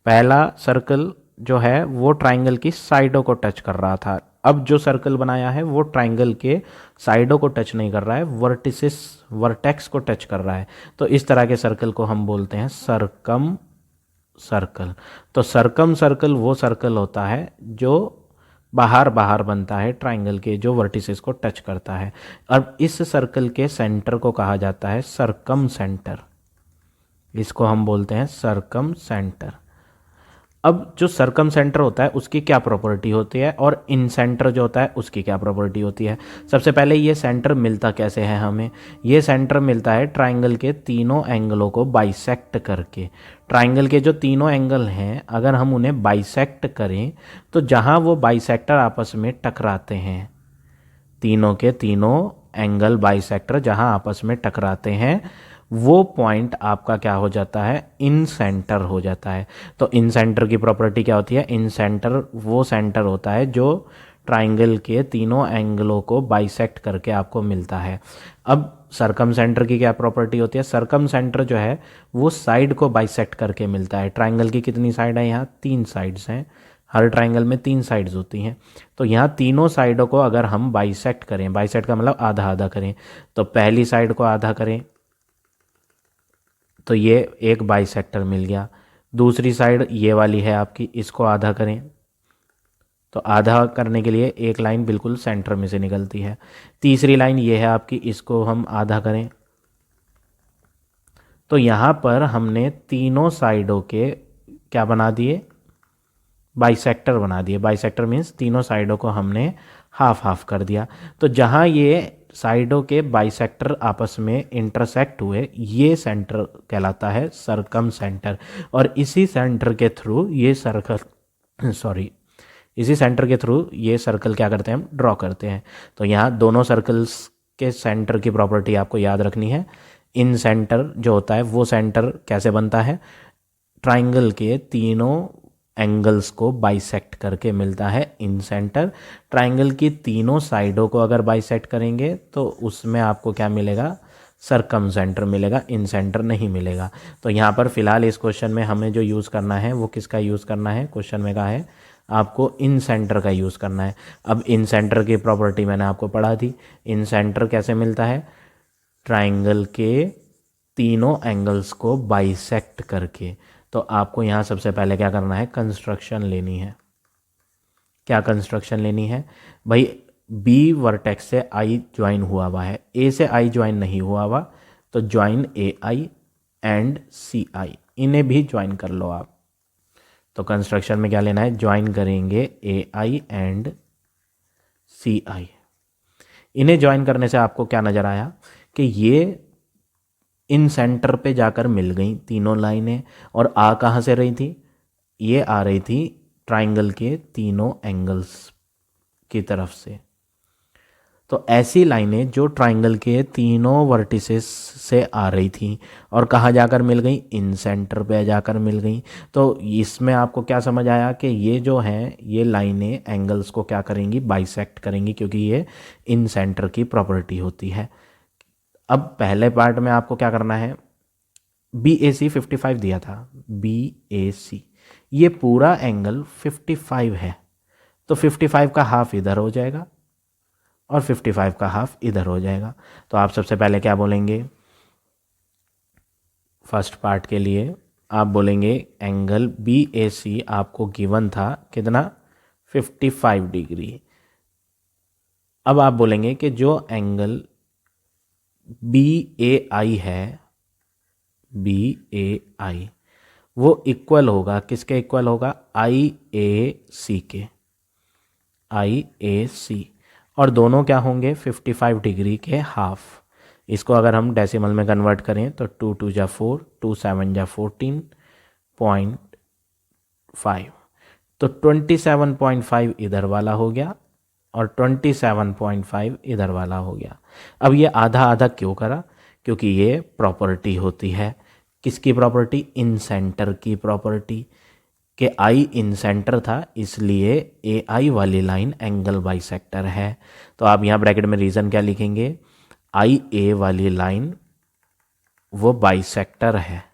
पहला सर्कल जो है वो ट्राइंगल की साइडों को टच कर रहा था, अब जो सर्कल बनाया है वो ट्राइंगल के साइडों को टच नहीं कर रहा है, वर्टेक्स को टच कर रहा है। तो इस तरह के सर्कल को हम बोलते हैं सर्कम सर्कल। तो सर्कम सर्कल वो सर्कल होता है जो बाहर बनता है ट्राइंगल के, जो वर्टिसेस को टच करता है। अब इस सर्कल के सेंटर को कहा जाता है सर्कम सेंटर, इसको हम बोलते हैं सर्कम सेंटर। अब जो सर्कम सेंटर होता है उसकी क्या प्रॉपर्टी होती है और इन सेंटर जो होता है उसकी क्या प्रॉपर्टी होती है। सबसे पहले ये सेंटर मिलता कैसे है हमें, ये सेंटर मिलता है ट्राइंगल के तीनों एंगलों को बाइसेक्ट करके। ट्राइंगल के जो तीनों एंगल हैं अगर हम उन्हें बाइसेक्ट करें तो जहाँ वो बाइसेक्टर आपस में टकराते हैं, तीनों के तीनों एंगल बाइसेक्टर जहाँ आपस में टकराते हैं वो पॉइंट आपका क्या हो जाता है, इन सेंटर हो जाता है। तो इन सेंटर की प्रॉपर्टी क्या होती है, इन सेंटर वो सेंटर होता है जो ट्राइंगल के तीनों एंगलों को बाइसेक्ट करके आपको मिलता है। अब सरकम सेंटर की क्या प्रॉपर्टी होती है, सरकम सेंटर जो है वो साइड को बाइसेक्ट करके मिलता है। ट्राइंगल की कितनी साइड है, यहाँ 3 साइड्स हैं, हर ट्राइंगल में 3 साइड्स होती हैं। तो यहाँ तीनों साइडों को अगर हम बाइसेक्ट करें, बाइसेक्ट का मतलब आधा आधा करें, तो पहली साइड को आधा करें तो ये एक बाइसेक्टर मिल गया। दूसरी साइड ये वाली है आपकी, इसको आधा करें तो आधा करने के लिए एक लाइन बिल्कुल सेंटर में से निकलती है। तीसरी लाइन ये है आपकी, इसको हम आधा करें तो यहाँ पर हमने तीनों साइडों के क्या बना दिए, बाइसेक्टर बना दिए। बाइसेक्टर मीन्स तीनों साइडों को हमने हाफ हाफ कर दिया। तो जहाँ ये साइडों के बाइसेक्टर आपस में इंटरसेक्ट हुए, ये सेंटर कहलाता है सरकम सेंटर। और इसी सेंटर के थ्रू ये सर्कल इसी सेंटर के थ्रू ये सर्कल क्या करते हैं, हम ड्रॉ करते हैं। तो यहाँ दोनों सर्कल्स के सेंटर की प्रॉपर्टी आपको याद रखनी है। इन सेंटर जो होता है वो सेंटर कैसे बनता है, ट्राइंगल के तीनों एंगल्स को बाइसेक्ट करके मिलता है इन सेंटर। ट्राइंगल की तीनों साइडों को अगर बाइसेक्ट करेंगे तो उसमें आपको क्या मिलेगा, सरकम सेंटर मिलेगा, इन सेंटर नहीं मिलेगा। तो यहाँ पर फिलहाल इस क्वेश्चन में हमें जो यूज़ करना है वो किसका यूज़ करना है, क्वेश्चन में कहा है आपको इन सेंटर का यूज़ करना है। अब इन सेंटर की प्रॉपर्टी मैंने आपको पढ़ा दी। इन सेंटर कैसे मिलता है, ट्राइंगल के तीनों एंगल्स को बाइसेक्ट करके। तो आपको यहाँ सबसे पहले क्या करना है, कंस्ट्रक्शन लेनी है। क्या कंस्ट्रक्शन लेनी है भाई, बी वर्टेक्स से आई ज्वाइन हुआ हुआ है, ए से आई ज्वाइन नहीं हुआ हुआ, तो ज्वाइन ए आई एंड सी आई, इन्हें भी ज्वाइन कर लो आप। तो कंस्ट्रक्शन में क्या लेना है, ज्वाइन करेंगे ए आई एंड सी आई। इन्हें ज्वाइन करने से आपको क्या नज़र आया कि ये इन सेंटर पे जाकर मिल गई तीनों लाइनें। और आ कहाँ से रही थी, ये आ रही थी ट्राइंगल के तीनों एंगल्स की तरफ से। तो ऐसी लाइनें जो ट्राइंगल के तीनों वर्टिसेस से आ रही थी और कहाँ जाकर मिल गई, इन सेंटर पे जाकर मिल गई। तो इसमें आपको क्या समझ आया कि ये जो हैं ये लाइनें एंगल्स को क्या करेंगी, बाइसेक्ट करेंगी, क्योंकि ये इन सेंटर की प्रॉपर्टी होती है। अब पहले पार्ट में आपको क्या करना है, बी ए सी 55 दिया था, बी ए सी ये पूरा एंगल 55 है, तो 55 का हाफ इधर हो जाएगा और 55 का हाफ इधर हो जाएगा। तो आप सबसे पहले क्या बोलेंगे, फर्स्ट पार्ट के लिए आप बोलेंगे एंगल बी ए सी आपको गिवन था कितना, 55 डिग्री। अब आप बोलेंगे कि जो एंगल बी ए आई है, बी ए आई वो इक्वल होगा किसके, इक्वल होगा आई ए सी के, आई ए सी। और दोनों क्या होंगे 55 डिग्री के हाफ। इसको अगर हम डेसिमल में कन्वर्ट करें तो 2 2 जा 4, 2 7 जा 14.5, तो 27.5 इधर वाला हो गया और 27.5 इधर वाला हो गया। अब ये आधा आधा क्यों करा, क्योंकि ये प्रॉपर्टी होती है, किसकी प्रॉपर्टी, इन सेंटर की प्रॉपर्टी, कि आई इन सेंटर था इसलिए ए आई वाली लाइन एंगल बाइसेक्टर है। तो आप यहाँ ब्रैकेट में रीज़न क्या लिखेंगे, आई ए वाली लाइन वो बाइसेक्टर है,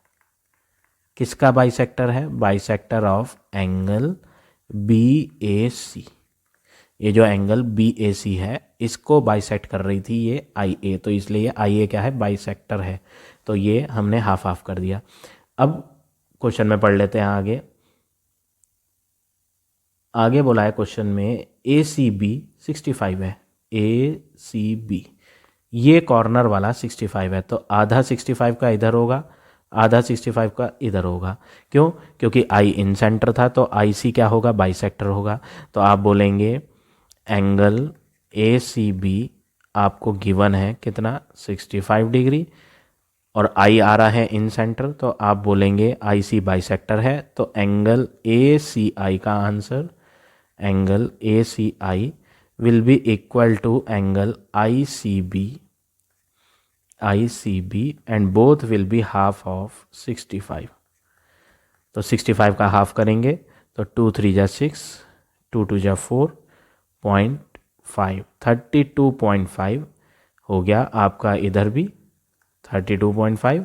किसका बाइसेक्टर है, bisector of angle B A सी। ये जो एंगल बी ए सी है इसको बाइसेक्ट कर रही थी ये आई ए, तो इसलिए ये आई ए क्या है, बाइसेक्टर है। तो ये हमने हाफ हाफ कर दिया। अब क्वेश्चन में पढ़ लेते हैं आगे। आगे बोला है क्वेश्चन में ए सी बी 65 है, ए सी बी ये कॉर्नर वाला 65 है, तो आधा 65 का इधर होगा, आधा 65 का इधर होगा। क्यों, क्योंकि आई इन सेंटर था, तो आई सी क्या होगा, बाइसेक्टर होगा। तो आप बोलेंगे एंगल ए सी बी आपको गिवन है कितना, 65 डिग्री, और आई आ रहा है इन सेंटर, तो आप बोलेंगे आई सी बाइसेक्टर है। तो एंगल ए सी आई का answer, angle A C I will be equal to angle I C B ICB and both will be half of 65। तो 65 का हाफ करेंगे तो 2 3 जा 6, 2 2 जा 4.5, 32.5 हो गया आपका इधर भी 32.5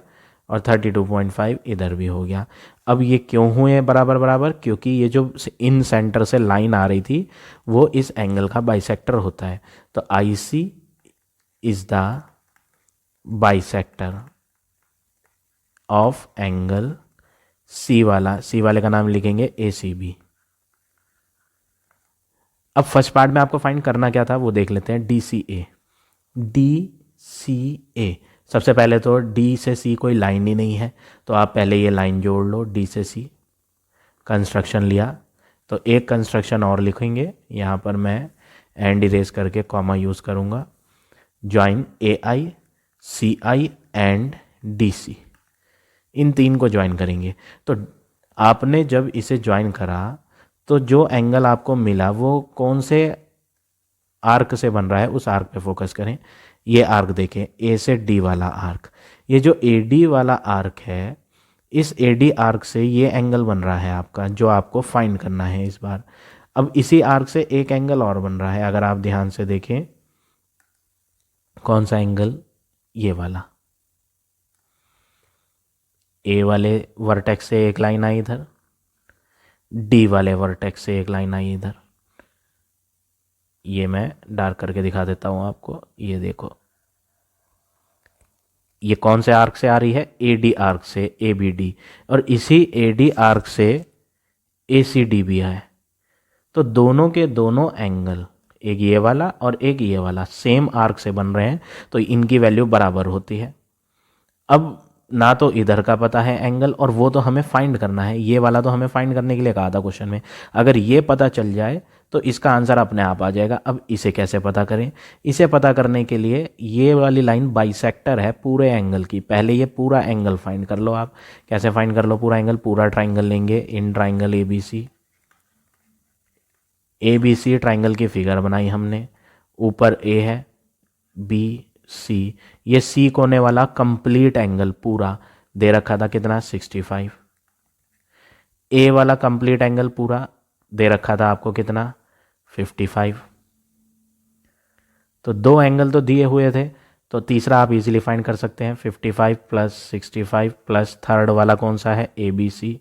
और 32.5 इधर भी हो गया। अब ये क्यों हुए बराबर बराबर? क्योंकि ये जो इन सेंटर से लाइन आ रही थी वो इस एंगल का बाइसेक्टर होता है। तो IC is the bisector of angle C वाले का नाम लिखेंगे ACB। अब फर्स्ट पार्ट में आपको फाइंड करना क्या था वो देख लेते हैं। DCA सबसे पहले तो D से C कोई लाइन ही नहीं है तो आप पहले ये लाइन जोड़ लो। D से C कंस्ट्रक्शन लिया तो एक कंस्ट्रक्शन और लिखेंगे, यहाँ पर मैं एंड इरेज करके कॉमा यूज़ करूँगा। Join AI CI and DC, इन तीन को ज्वाइन करेंगे। तो आपने जब इसे ज्वाइन करा तो जो एंगल आपको मिला वो कौन से आर्क से बन रहा है उस आर्क पे फोकस करें। ये आर्क देखें, A से D वाला आर्क। ये जो AD वाला आर्क है, इस AD आर्क से ये एंगल बन रहा है आपका जो आपको फाइंड करना है इस बार। अब इसी आर्क से एक एंगल और बन रहा है, अगर आप ध्यान से देखें। कौन सा एंगल? ये वाला। A वाले वर्टेक्स से एक लाइन आई इधर, D वाले वर्टेक्स से एक लाइन आई इधर। ये मैं डार्क करके दिखा देता हूं आपको। ये देखो, ये कौन से आर्क से आ रही है? AD आर्क से, ABD। और इसी AD आर्क से ACD भी है। तो दोनों के दोनों एंगल, एक ये वाला और एक ये वाला, सेम आर्क से बन रहे हैं तो इनकी वैल्यू बराबर होती है। अब ना तो इधर का पता है एंगल और वो तो हमें फाइंड करना है, ये वाला तो हमें फाइंड करने के लिए कहा था क्वेश्चन में। अगर ये पता चल जाए तो इसका आंसर अपने आप आ जाएगा। अब इसे कैसे पता करें? इसे पता करने के लिए ये वाली लाइन बाइसेक्टर है पूरे एंगल की। पहले ये पूरा एंगल फाइंड कर लो आप। कैसे फाइंड कर लो पूरा एंगल? पूरा ट्राइंगल लेंगे, इन ट्राइंगल ABC ट्राइंगल की फिगर बनाई हमने। ऊपर A है, B C, ये C कोने वाला कंप्लीट एंगल पूरा दे रखा था कितना? 65। A वाला कंप्लीट एंगल पूरा दे रखा था आपको कितना? 55। तो दो एंगल तो दिए हुए थे, तो तीसरा आप इजीली फाइंड कर सकते हैं। 55 प्लस 65 प्लस थर्ड वाला कौन सा है? ABC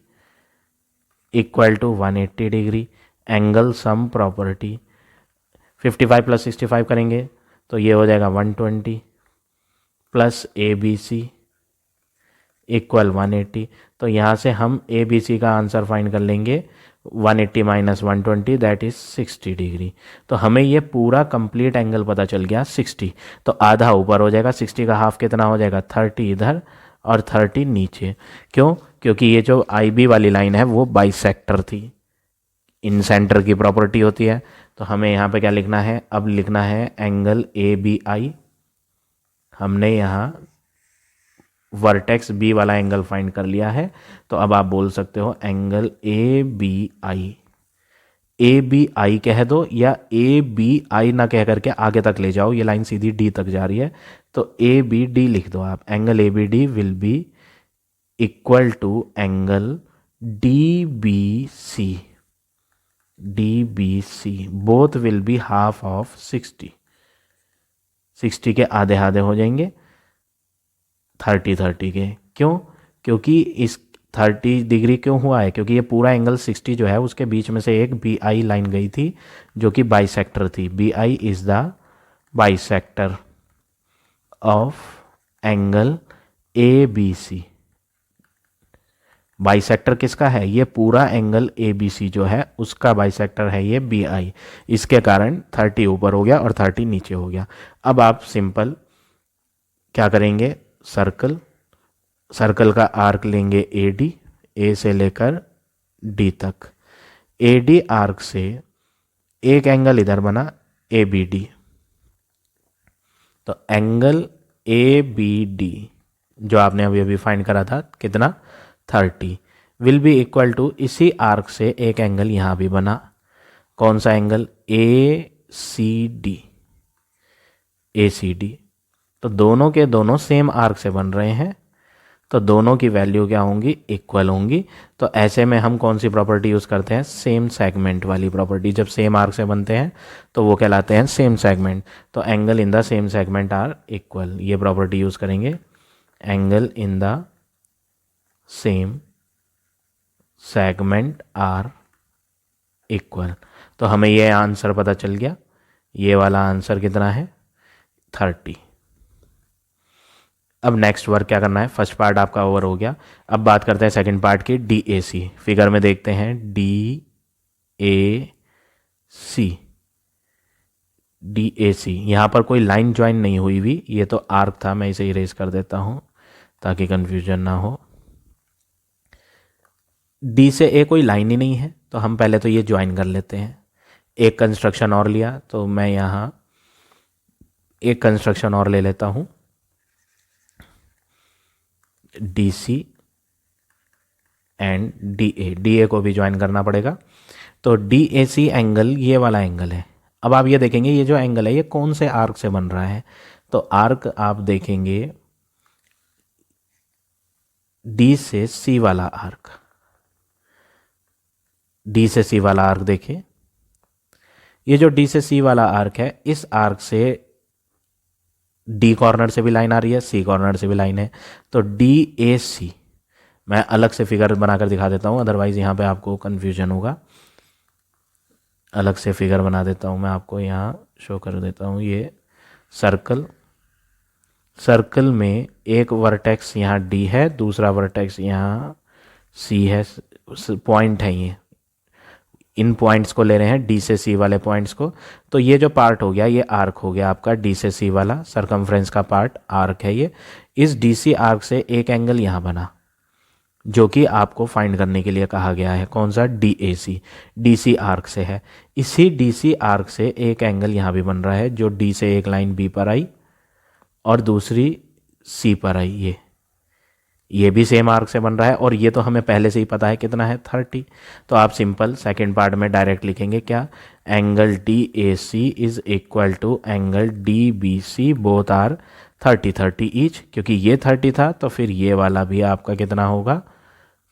equal to 180 degree. Angle sum property, 55 plus 65 करेंगे तो ये हो जाएगा 120 प्लस ABC इक्वल 180। तो यहाँ से हम ABC का आंसर फाइंड कर लेंगे 180 माइनस 120 दैट इज 60 डिग्री। तो हमें ये पूरा कंप्लीट एंगल पता चल गया 60। तो आधा ऊपर हो जाएगा, 60 का हाफ कितना हो जाएगा? 30 इधर और 30 नीचे। क्यों? क्योंकि ये जो IB वाली लाइन है वो बाइसेक्टर थी, इन सेंटर की प्रॉपर्टी होती है। तो हमें यहाँ पे क्या लिखना है? अब लिखना है एंगल ABI। हमने यहाँ वर्टेक्स B वाला एंगल फाइंड कर लिया है, तो अब आप बोल सकते हो एंगल ABI। ABI कह दो या ABI ना कह करके आगे तक ले जाओ, ये लाइन सीधी D तक जा रही है तो ABD लिख दो आप। Angle ABD will be equal to angle DBC। DBC both will be half of 60। 60 के आधे आधे हो जाएंगे 30 के। क्यों? क्योंकि इस 30 डिग्री क्यों हुआ है? क्योंकि ये पूरा एंगल 60 जो है उसके बीच में से एक BI लाइन गई थी जो कि बाइसेक्टर थी। BI is the bisector of angle ABC। Bisector किसका है? ये पूरा एंगल ABC जो है उसका बाइसेक्टर है ये BI। इसके कारण 30 ऊपर हो गया और 30 नीचे हो गया। अब आप सिंपल क्या करेंगे? सर्कल का आर्क लेंगे AD, A से लेकर D तक। AD आर्क से एक एंगल इधर बना ABD। तो एंगल ABD जो आपने अभी अभी फाइंड करा था कितना? 30 विल बी इक्वल टू, इसी आर्क से एक एंगल यहां भी बना। कौन सा एंगल? ACD। तो दोनों के दोनों सेम आर्क से बन रहे हैं, तो दोनों की वैल्यू क्या होंगी, इक्वल होंगी। तो ऐसे में हम कौन सी प्रॉपर्टी यूज़ करते हैं, सेम सेगमेंट वाली प्रॉपर्टी। जब सेम आर्क से बनते हैं तो वो कहलाते हैं सेम सेगमेंट। तो angle in the same segment are equal, ये प्रॉपर्टी यूज़ करेंगे, angle in the same segment are equal. तो हमें ये आंसर पता चल गया, ये वाला आंसर कितना है, 30। अब नेक्स्ट वर्क क्या करना है, फर्स्ट पार्ट आपका ओवर हो गया। अब बात करते हैं सेकंड पार्ट की, डी ए सी। फिगर में देखते हैं D A C, D A सी। यहाँ पर कोई लाइन ज्वाइन नहीं हुई हुई, ये तो आर्क था, मैं इसे इरेज कर देता हूँ ताकि कंफ्यूजन ना हो। डी से ए कोई लाइन ही नहीं है, तो हम पहले तो ये ज्वाइन कर लेते हैं। एक कंस्ट्रक्शन और लिया, तो मैं यहाँ एक कंस्ट्रक्शन और ले लेता हूँ, D C and D A. D A को भी ज्वाइन करना पड़ेगा। तो डी ए सी एंगल ये वाला एंगल है। अब आप ये देखेंगे ये जो एंगल है ये कौन से आर्क से बन रहा है, तो आर्क आप देखेंगे डी से सी वाला आर्क, डी से सी वाला आर्क देखिए, ये जो डी से सी वाला आर्क है, इस आर्क से डी कॉर्नर से भी लाइन आ रही है, सी कॉर्नर से भी लाइन है। तो डी ए सी, मैं अलग से फिगर बनाकर दिखा देता हूँ, अदरवाइज यहाँ पे आपको कंफ्यूजन होगा। अलग से फिगर बना देता हूँ मैं आपको, यहाँ शो कर देता हूँ। ये सर्कल, सर्कल में एक वर्टेक्स यहाँ डी है, दूसरा वर्टेक्स यहाँ सी है, पॉइंट है ये। इन पॉइंट्स को ले रहे हैं, डी से सी वाले पॉइंट्स को। तो ये जो पार्ट हो गया ये आर्क हो गया आपका, डी से सी वाला सरकमफ्रेंस का पार्ट आर्क है ये। इस डी सी आर्क से एक एंगल यहाँ बना, जो कि आपको फाइंड करने के लिए कहा गया है, कौन सा, D A C, D C arc से है। इसी डी सी आर्क से एक एंगल यहाँ भी बन रहा है, जो डी से एक लाइन बी पर आई और दूसरी सी पर आई, ये भी सेम आर्क से बन रहा है। और ये तो हमें पहले से ही पता है कितना है, 30। तो आप सिंपल सेकेंड पार्ट में डायरेक्ट लिखेंगे क्या, angle D A C is equal to angle D B C, both are 30 each. क्योंकि ये 30 था तो फिर ये वाला भी आपका कितना होगा,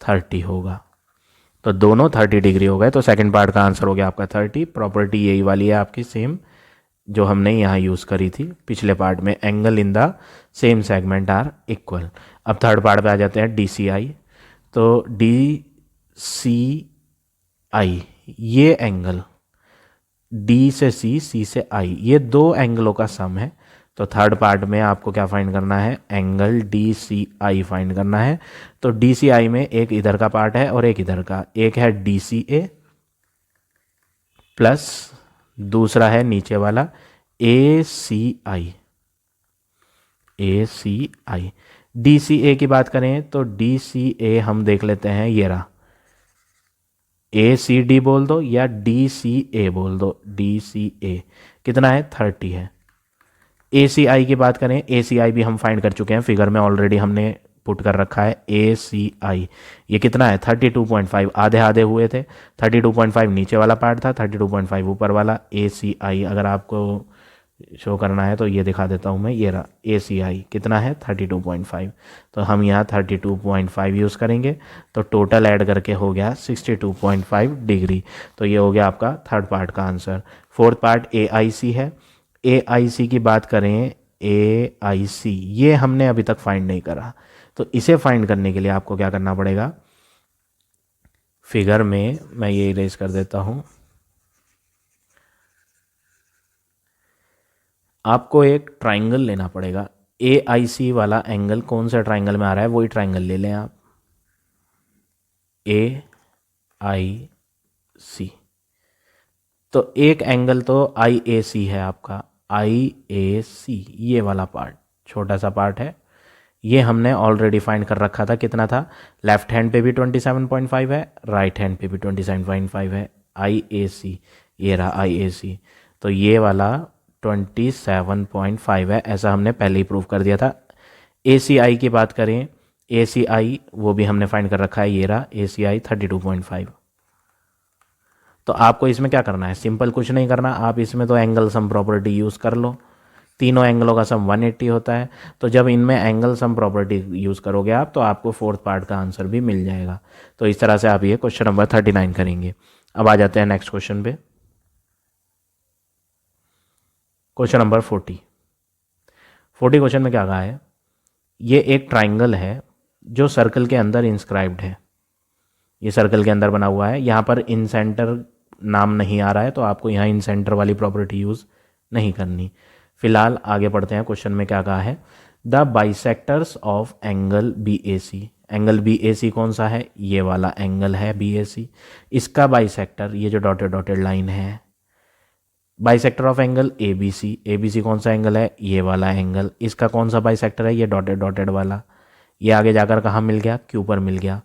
30 होगा। तो दोनों 30 डिग्री हो गए। तो सेकंड पार्ट का आंसर हो गया आपका 30। प्रॉपर्टी यही वाली है आपकी सेम जो हमने यहाँ यूज़ करी थी पिछले पार्ट में, angle in the same segment are equal. अब थर्ड पार्ट पे आ जाते हैं, डी सी आई। तो डी सी आई, ये एंगल डी से सी से आई, ये दो एंगलों का सम है। तो थर्ड पार्ट में आपको क्या फाइंड करना है, angle D C I find करना है। तो डी सी आई में एक इधर का पार्ट है और एक इधर का, एक है डी सी ए प्लस दूसरा है नीचे वाला ए सी आई, ए सी आई। डी सी ए की बात करें तो डी सी ए हम देख लेते हैं, ये रहा, ए सी डी बोल दो या डी सी ए बोल दो, डी सी ए कितना है, 30 है। ए सी आई की बात करें, ए सी आई भी हम फाइंड कर चुके हैं, फिगर में ऑलरेडी हमने पुट कर रखा है। ए सी आई ये कितना है, 32.5, आधे आधे हुए थे। 32.5 नीचे वाला पार्ट था, 32.5 ऊपर वाला। ए सी आई अगर आपको शो करना है तो ये दिखा देता हूँ मैं, ये रहा ए सी आई कितना है, 32.5। तो हम यहाँ 32.5 यूज़ करेंगे, तो टोटल ऐड करके हो गया 62.5 डिग्री। तो ये हो गया आपका थर्ड पार्ट का आंसर। फोर्थ पार्ट ए आई सी है। ए आई सी की बात करें, ए आई सी ये हमने अभी तक फाइंड नहीं करा, तो इसे फाइंड करने के लिए आपको क्या करना पड़ेगा, फिगर में मैं ये इरेज कर देता हूँ। आपको एक ट्राइंगल लेना पड़ेगा। ए आई सी वाला एंगल कौन सा ट्राइंगल में आ रहा है, वही ट्राइंगल ले लें आप, ए आई सी। तो एक एंगल तो आई ए सी है आपका, आई ए सी ये वाला पार्ट, छोटा सा पार्ट है, ये हमने ऑलरेडी फाइंड कर रखा था। कितना था, लेफ्ट हैंड पे भी 27.5 है, राइट हैंड पे भी 27.5 है। आई ए सी ये रहा आई ए सी, तो ये वाला 27.5 है, ऐसा हमने पहले ही प्रूव कर दिया था। ए सी आई की बात करें, ए सी आई वो भी हमने फाइंड कर रखा है, ये रहा ए सी आई 32.5। तो आपको इसमें क्या करना है, सिंपल कुछ नहीं करना, आप इसमें तो एंगल सम प्रॉपर्टी यूज़ कर लो। तीनों एंगलों का सम 180 होता है। तो जब इनमें एंगल सम प्रॉपर्टी यूज़ करोगे आप तो आपको फोर्थ पार्ट का आंसर भी मिल जाएगा। तो इस तरह से आप ये क्वेश्चन नंबर 39 करेंगे। अब आ जाते हैं नेक्स्ट क्वेश्चन पे। क्वेश्चन नंबर 40 क्वेश्चन में क्या कहा है, ये एक ट्राइंगल है जो सर्कल के अंदर इंस्क्राइब्ड है। ये सर्कल के अंदर बना हुआ है, यहाँ पर इन सेंटर नाम नहीं आ रहा है तो आपको यहाँ इन सेंटर वाली प्रॉपर्टी यूज़ नहीं करनी। फिलहाल आगे पढ़ते हैं। क्वेश्चन में क्या कहा है, the bisectors of angle B A C. Angle B A C कौन सा है, ये वाला एंगल है बी ए सी। इसका बाइसेक्टर ये जो डॉटेड डॉटेड लाइन है, bisector of angle A B C. A B C कौन सा एंगल है, ये वाला एंगल। इसका कौन सा बाइसेक्टर है, ये डॉटेड डॉटेड वाला। ये आगे जाकर कहाँ मिल गया, क्यू पर मिल गया।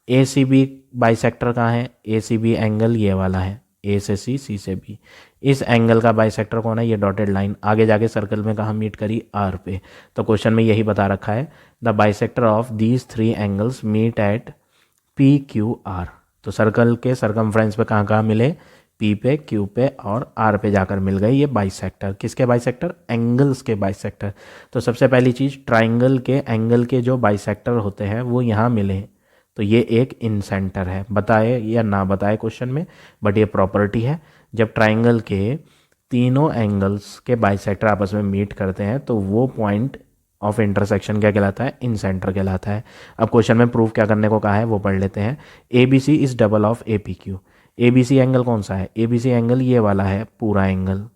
ए सी बी बाइसेक्टर कहाँ है, ए सी बी एंगल ये वाला है, ए से सी से बी। इस एंगल का बाइसेक्टर कौन है, ये डॉटेड लाइन आगे जाके सर्कल में कहाँ मीट करी, आर पे। तो क्वेश्चन में यही बता रखा है, the bisector of these 3 angles meet at P Q R. तो सर्कल के सर्कमफ्रेंस पे कहाँ कहाँ मिले, पी पे, क्यू पे और आर पे जाकर मिल गए ये बाइसेक्टर। किसके बाइसेक्टर, एंगल्स के बाइसेक्टर। तो सबसे पहली चीज़, ट्राइंगल के एंगल के जो बाइसेक्टर होते हैं वो यहाँ मिले, तो ये एक इन सेंटर है। बताए या ना बताए क्वेश्चन में, बट ये प्रॉपर्टी है। जब ट्राइंगल के तीनों एंगल्स के बाइसेक्टर आपस में मीट करते हैं तो वो पॉइंट ऑफ इंटरसेक्शन क्या कहलाता है, इन सेंटर कहलाता है। अब क्वेश्चन में प्रूफ क्या करने को कहा है वो पढ़ लेते हैं। A B C is double of A P Q. A B C angle कौन सा है, ए बी सी एंगल ये वाला है पूरा एंगल।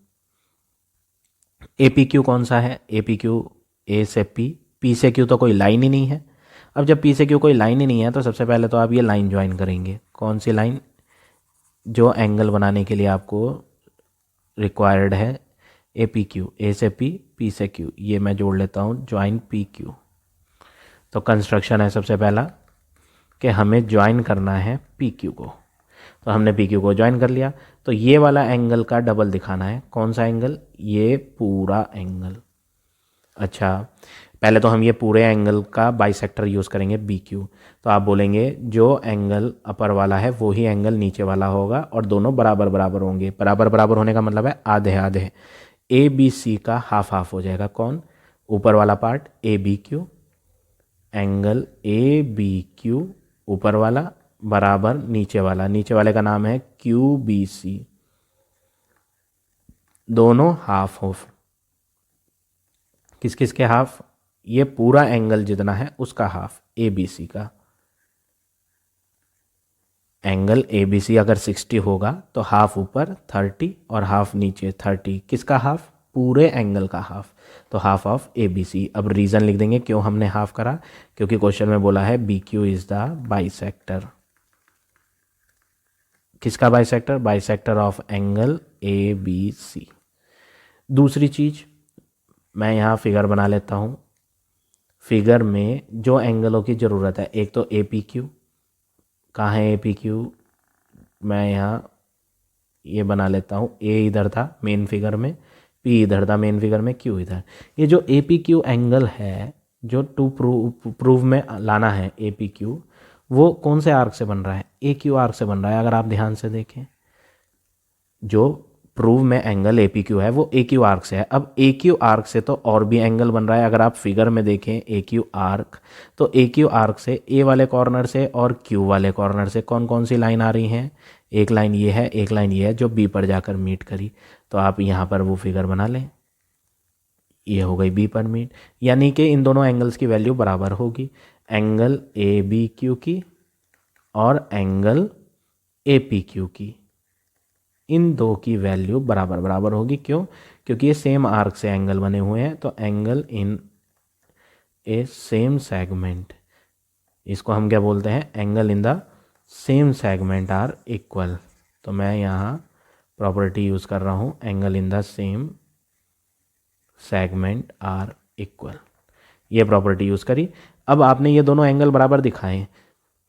ए पी क्यू कौन सा है, ए पी क्यू ए से पी, पी से क्यू तो कोई लाइन ही नहीं है। अब जब पी से क्यू कोई लाइन ही नहीं है तो सबसे पहले तो आप ये लाइन ज्वाइन करेंगे। कौन सी लाइन, जो एंगल बनाने के लिए आपको रिक्वायर्ड है, ए पी क्यू, ए से पी से क्यू, ये मैं जोड़ लेता हूँ ज्वाइन पी क्यू। तो कंस्ट्रक्शन है सबसे पहला कि हमें ज्वाइन करना है पी क्यू को। तो हमने पी क्यू को ज्वाइन कर लिया, तो ये वाला एंगल का डबल दिखाना है। कौन सा एंगल, ये पूरा एंगल। अच्छा, पहले तो हम ये पूरे एंगल का बाइसेक्टर यूज़ करेंगे बी क्यू। तो आप बोलेंगे जो एंगल अपर वाला है वो ही एंगल नीचे वाला होगा और दोनों बराबर बराबर होंगे। बराबर बराबर होने का मतलब है आधे आधे। ए बी सी का हाफ हाफ हो जाएगा। कौन, ऊपर वाला part A B Q, angle A B Q ऊपर वाला बराबर नीचे वाला, नीचे वाले का नाम है क्यू बी सी, दोनों हाफ ऑफ। किस किस के हाफ, ये पूरा एंगल जितना है उसका हाफ, ए बी सी का। एंगल ए बी सी अगर 60 होगा तो हाफ ऊपर 30 और हाफ नीचे 30। किसका हाफ, पूरे एंगल का हाफ। तो half of A B C. अब रीज़न लिख देंगे क्यों हमने हाफ करा, क्योंकि क्वेश्चन में बोला है B Q is the bisector. किसका bisector, bisector of angle A B C. दूसरी चीज़, मैं यहाँ फिगर बना लेता हूँ। फिगर में जो एंगलों की ज़रूरत है, एक तो ए पी क्यू, कहाँ है ए पी क्यू, मैं यहाँ ये बना लेता हूँ। ए इधर था मेन फिगर में, पी इधर था मेन फिगर में, क्यू इधर। ये जो ए पी क्यू एंगल है जो टू प्रूव में लाना है ए पी क्यू, वो कौन से आर्क से बन रहा है, ए क्यू आर्क से बन रहा है। अगर आप ध्यान से देखें, जो प्रूव में एंगल ए पी क्यू है वो ए क्यू आर्क से है। अब ए क्यू आर्क से तो और भी एंगल बन रहा है। अगर आप फिगर में देखें ए क्यू आर्क, तो ए क्यू आर्क से ए वाले कॉर्नर से और क्यू वाले कॉर्नर से कौन कौन सी लाइन आ रही हैं, एक लाइन ये है, एक लाइन ये है जो बी पर जाकर मीट करी। तो आप यहाँ पर वो फिगर बना लें, ये हो गई बी पर मीट, यानी कि इन दोनों एंगल्स की वैल्यू बराबर होगी, एंगल ए बी क्यू की और एंगल ए पी क्यू की। इन दो की वैल्यू बराबर बराबर होगी। क्यों, क्योंकि ये सेम आर्क से एंगल बने हुए हैं। तो angle in a same segment, इसको हम क्या बोलते हैं, angle in the same segment are equal. तो मैं यहाँ प्रॉपर्टी यूज़ कर रहा हूँ, angle in the same segment are equal. ये प्रॉपर्टी यूज़ करी। अब आपने ये दोनों एंगल बराबर दिखाए।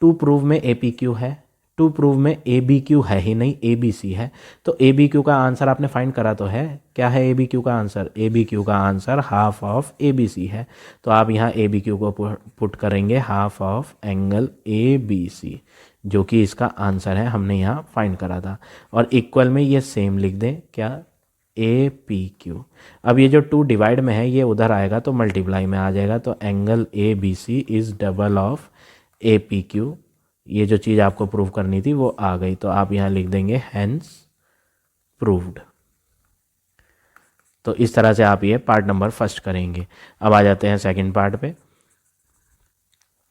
टू प्रूव में ए पी क्यू है, टू प्रूव में ए बी क्यू है ही नहीं, ए बी सी है। तो ए बी क्यू का आंसर आपने फाइंड करा तो है। क्या है ए बी क्यू का आंसर, ए बी क्यू का answer half of A B C है। तो आप यहाँ ए बी क्यू को पुट करेंगे half of angle A B C, जो कि इसका आंसर है, हमने यहाँ फाइंड करा था। और इक्वल में ये सेम लिख दें, क्या, ए पी क्यू। अब ये जो 2 डिवाइड में है ये उधर आएगा तो मल्टीप्लाई में आ जाएगा, तो angle A B C is double of A P Q. ये जो चीज़ आपको प्रूव करनी थी वो आ गई, तो आप यहाँ लिख देंगे हैंस प्रूव्ड। तो इस तरह से आप ये पार्ट नंबर फर्स्ट करेंगे। अब आ जाते हैं सेकंड पार्ट पे।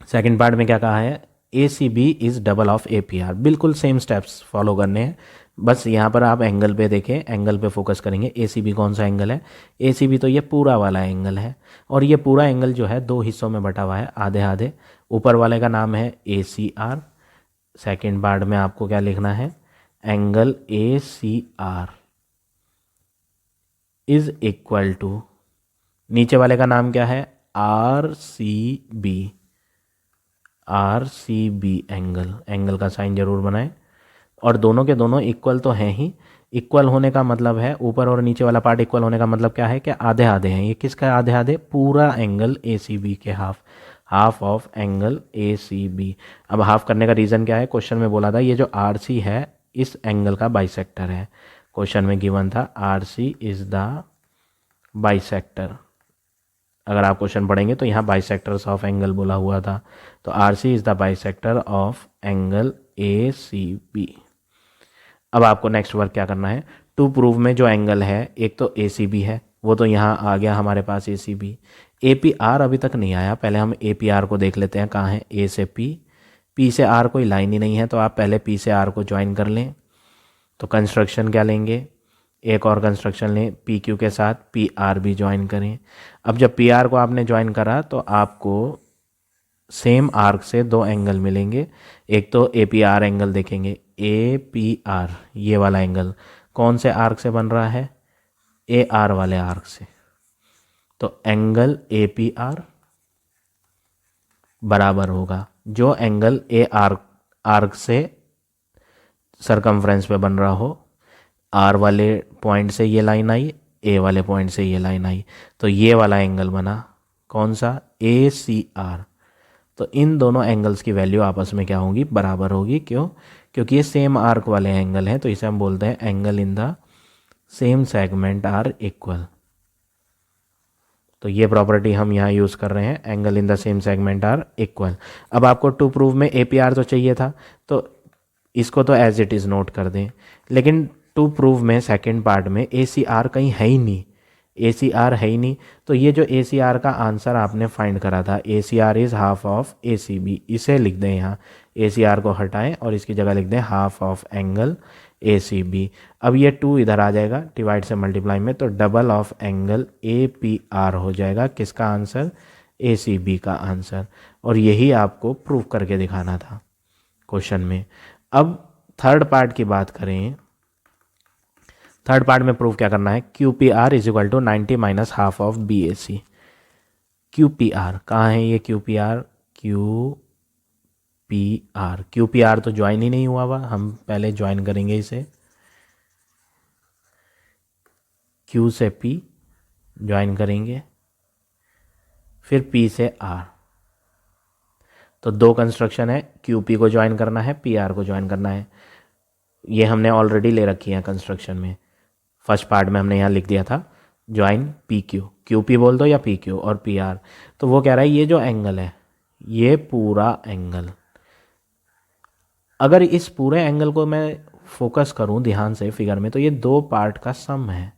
सेकंड पार्ट में क्या कहा है, A C B is double of A P R. बिल्कुल सेम स्टेप्स फॉलो करने हैं, बस यहाँ पर आप एंगल पे देखें, एंगल पे फोकस करेंगे। ए सी बी कौन सा एंगल है, ए सी बी तो ये पूरा वाला एंगल है, और ये पूरा एंगल जो है 2 हिस्सों में बटा हुआ है, आधे आधे। ऊपर वाले का नाम है A C R. Second part में आपको क्या लिखना है, angle A C R is equal to, नीचे वाले का नाम क्या है, R C B. R C B angle, angle का साइन जरूर बनाएं, और दोनों के दोनों इक्वल तो हैं ही। इक्वल होने का मतलब है, ऊपर और नीचे वाला पार्ट इक्वल होने का मतलब क्या है कि आधे आधे हैं। ये किसका आधे आधे, पूरा एंगल ए सी बी के half of angle A C B. अब हाफ करने का रीज़न क्या है, क्वेश्चन में बोला था ये जो आर सी है इस एंगल का बाइसेक्टर है। क्वेश्चन में गिवन था R C is the bisector. अगर आप क्वेश्चन पढ़ेंगे तो यहाँ बाइसेक्टर्स ऑफ एंगल बोला हुआ था, तो R C is the bisector of angle A C B. अब आपको नेक्स्ट वर्क क्या करना है, टू प्रूव में जो एंगल है, एक तो ए सी बी है, वो तो यहाँ आ गया हमारे पास A C B. A P R अभी तक नहीं आया, पहले हम ए पी आर को देख लेते हैं कहाँ है, ए से पी से आर कोई लाइन ही नहीं है, तो आप पहले पी से आर को ज्वाइन कर लें। तो कंस्ट्रक्शन क्या लेंगे, एक और कंस्ट्रक्शन लें, पी क्यू के साथ पी आर भी ज्वाइन करें। अब जब पी आर को आपने ज्वाइन करा तो आपको सेम आर्क से 2 एंगल मिलेंगे। एक तो ए पी आर एंगल देखेंगे, ए पी आर ये वाला एंगल कौन से आर्क से बन रहा है, ए आर वाले आर्क से। तो एंगल ए पी आर बराबर होगा जो एंगल ए आर्क से सरकमफ्रेंस पे बन रहा हो। आर वाले पॉइंट से ये लाइन आई, ए वाले पॉइंट से ये लाइन आई, तो ये वाला एंगल बना कौन सा, ए सी आर। तो इन दोनों एंगल्स की वैल्यू आपस में क्या होगी, बराबर होगी। क्यों, क्योंकि ये सेम आर्क वाले एंगल हैं, तो इसे हम बोलते हैं angle in the same segment are equal. तो ये प्रॉपर्टी हम यहाँ यूज़ कर रहे हैं, angle in the same segment are equal. अब आपको टू प्रूव में ए पी आर तो चाहिए था, तो इसको तो एज इट इज़ नोट कर दें, लेकिन टू प्रूव में सेकेंड पार्ट में ए सी आर कहीं है ही नहीं, ए सी आर है ही नहीं। तो ये जो ए सी आर का आंसर आपने फाइंड करा था, A C R is half of A C B, इसे लिख दें यहाँ, ए सी आर को हटाएं और इसकी जगह लिख दें half of angle A C B. अब ये 2 इधर आ जाएगा डिवाइड से मल्टीप्लाई में, तो double of angle A P are हो जाएगा किसका आंसर, ए सी बी का आंसर। और यही आपको प्रूव करके दिखाना था क्वेश्चन में। अब थर्ड पार्ट की बात करें, थर्ड पार्ट में प्रूव क्या करना है, Q P R is equal to 90 minus half of B A C. Q P R कहाँ है, ये Q P R, Q P R तो ज्वाइन ही नहीं हुआ हुआ, हम पहले ज्वाइन करेंगे इसे, क्यू से पी ज्वाइन करेंगे, फिर पी से आर। तो 2 कंस्ट्रक्शन है, क्यू पी को ज्वाइन करना है, पी आर को ज्वाइन करना है। ये हमने ऑलरेडी ले रखी है कंस्ट्रक्शन में, फर्स्ट पार्ट में हमने यहाँ लिख दिया था join P Q, Q P बोल दो या पी क्यू और पी आर। तो वो कह रहा है ये जो एंगल है, ये पूरा एंगल, अगर इस पूरे एंगल को मैं फोकस करूं ध्यान से फिगर में, तो ये 2 पार्ट का सम है।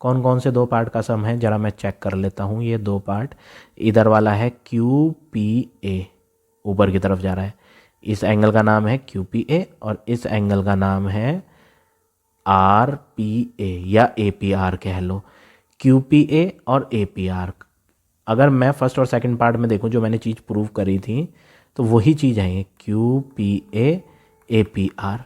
कौन कौन से 2 पार्ट का सम है, जरा मैं चेक कर लेता हूं। ये 2 पार्ट, इधर वाला है क्यू पी ए, ऊपर की तरफ जा रहा है, इस एंगल का नाम है क्यू पी ए, और इस एंगल का नाम है आर पी ए या ए पी आर कह लो। क्यू पी ए और ए पी आर, अगर मैं फर्स्ट और सेकंड पार्ट में देखूं जो मैंने चीज़ प्रूव करी थी, तो वही चीज़ है ये Q P A P R,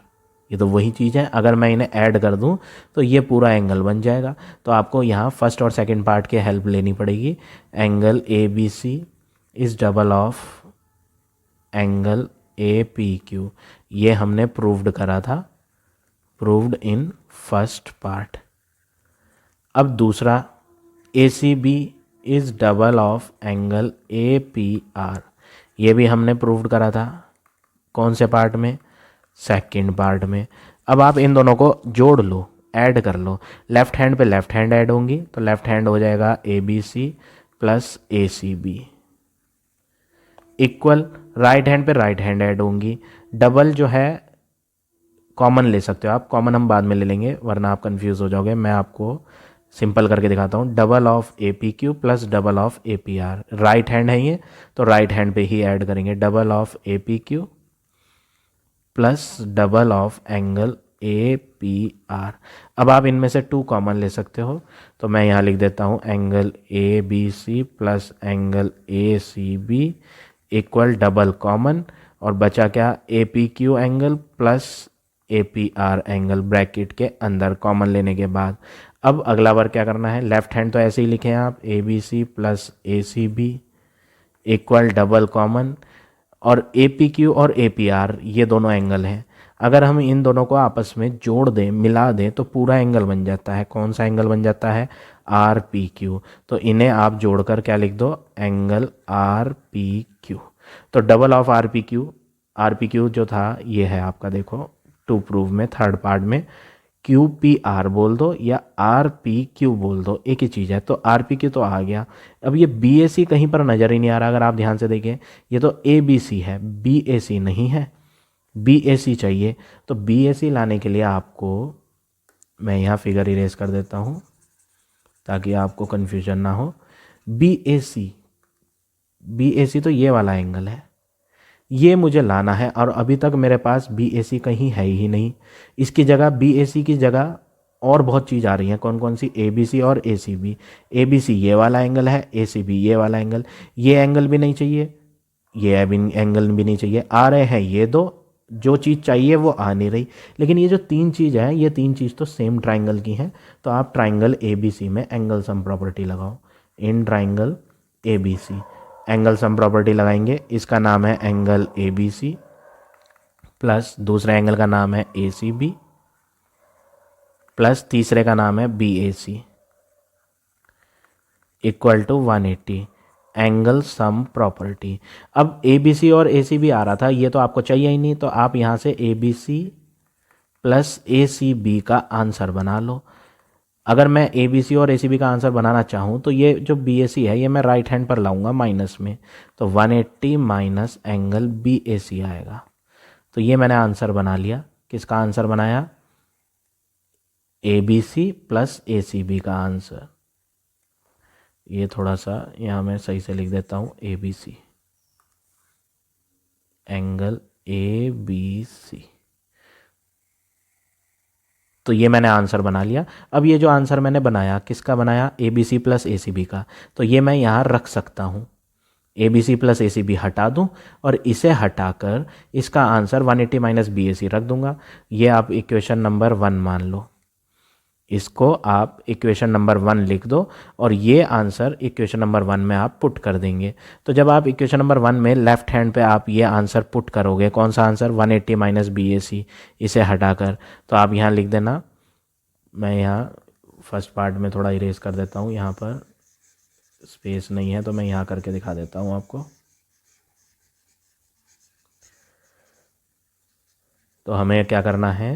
ये तो वही चीज़ है। अगर मैं इन्हें ऐड कर दूं तो ये पूरा एंगल बन जाएगा। तो आपको यहाँ फर्स्ट और सेकंड पार्ट की हेल्प लेनी पड़ेगी। Angle A B C is double of angle A P Q, ये हमने प्रूव्ड करा था, प्रूव्ड इन फर्स्ट पार्ट। अब दूसरा, A C B is double of angle A P R, ये भी हमने प्रूव्ड करा था, कौन से पार्ट में, सेकंड पार्ट में। अब आप इन दोनों को जोड़ लो, ऐड कर लो, लेफ्ट हैंड पे लेफ्ट हैंड ऐड होंगी, तो लेफ्ट हैंड हो जाएगा A B C plus A C B equal right hand पे राइट हैंड ऐड होंगी, डबल जो है कॉमन ले सकते हो आप, कॉमन हम बाद में ले लेंगे वरना आप कंफ्यूज हो जाओगे, मैं आपको सिंपल करके दिखाता हूँ। Double of A P Q plus double of A P are, right hand है ये तो राइट हैंड पे ही ऐड करेंगे, double of A P Q plus double of angle A P are. अब आप इनमें से 2 कॉमन ले सकते हो, तो मैं यहाँ लिख देता हूँ angle A B C plus angle A C B equal double common, और बचा क्या, A P Q angle plus A P R angle bracket के अंदर कॉमन लेने के बाद। अब अगला बार क्या करना है, लेफ्ट हैंड तो ऐसे ही लिखें आप, A B C plus A C B equal double common, और ए पी क्यू और ए पी आर ये दोनों एंगल हैं, अगर हम इन दोनों को आपस में जोड़ दें, मिला दें, तो पूरा एंगल बन जाता है। कौन सा एंगल बन जाता है, आर पी क्यू। तो इन्हें आप जोड़कर क्या लिख दो, एंगल आर पी क्यू। तो double of are P Q जो था ये है आपका, देखो टू प्रूव में थर्ड पार्ट में क्यू पी आर बोल दो या आर पी क्यू बोल दो, एक ही चीज़ है। तो आर पी क्यू तो आ गया। अब ये बी ए सी कहीं पर नज़र ही नहीं आ रहा, अगर आप ध्यान से देखें, ये तो ए बी सी है, बी ए सी नहीं है, बी ए सी चाहिए। तो बी ए सी लाने के लिए आपको, मैं यहाँ फिगर इरेज कर देता हूँ ताकि आपको कन्फ्यूजन ना हो। बी ए सी तो ये वाला एंगल है, ये मुझे लाना है, और अभी तक मेरे पास बी ए सी कहीं है ही नहीं। इसकी जगह, बी ए सी की जगह और बहुत चीज़ आ रही है, कौन कौन सी, ए बी सी और ए सी बी। ए बी सी ये वाला एंगल है, ए सी बी ये वाला एंगल, ये एंगल भी नहीं चाहिए, ये एंगल भी नहीं चाहिए, आ रहे हैं ये दो, जो चीज़ चाहिए वो आ नहीं रही। लेकिन ये जो 3 चीज़ है, ये 3 चीज़ तो सेम ट्राइंगल की हैं, तो आप ट्राइंगल ए बी सी में एंगल सम प्रॉपर्टी लगाओ। In triangle A B C angle sum property लगाएंगे, इसका नाम है angle A B C plus दूसरे एंगल का नाम है ए सी बी प्लस तीसरे का नाम है B A C equal to 180, angle sum property. अब ए बी सी और ए सी बी आ रहा था, ये तो आपको चाहिए ही नहीं, तो आप यहाँ से A B C plus A C B का आंसर बना लो। अगर मैं ए बी सी और ए सी बी का आंसर बनाना चाहूँ तो ये जो बी ए सी है ये मैं राइट हैंड पर लाऊंगा माइनस में, तो 180 माइनस एंगल बी ए सी आएगा। तो ये मैंने आंसर बना लिया। किसका आंसर बनाया, A B C plus A C B का आंसर। ये थोड़ा सा यहाँ मैं सही से लिख देता हूँ, A B C angle A B C. तो ये मैंने आंसर बना लिया। अब ये जो आंसर मैंने बनाया, किसका बनाया, A B C plus A C B का, तो ये मैं यहाँ रख सकता हूँ। A B C plus A C B हटा दूँ और इसे हटाकर इसका answer 180 minus B A C रख दूंगा। ये आप इक्वेशन नंबर 1 मान लो, इसको आप इक्वेशन नंबर 1 लिख दो और ये आंसर इक्वेशन नंबर 1 में आप पुट कर देंगे। तो जब आप इक्वेशन नंबर 1 में लेफ्ट हैंड पे आप ये आंसर पुट करोगे, कौन सा आंसर, 180 माइनस बी ए सी, इसे हटाकर, तो आप यहाँ लिख देना। मैं यहाँ फर्स्ट पार्ट में थोड़ा इरेज कर देता हूँ, यहाँ पर स्पेस नहीं है तो मैं यहाँ करके दिखा देता हूँ आपको। तो हमें क्या करना है,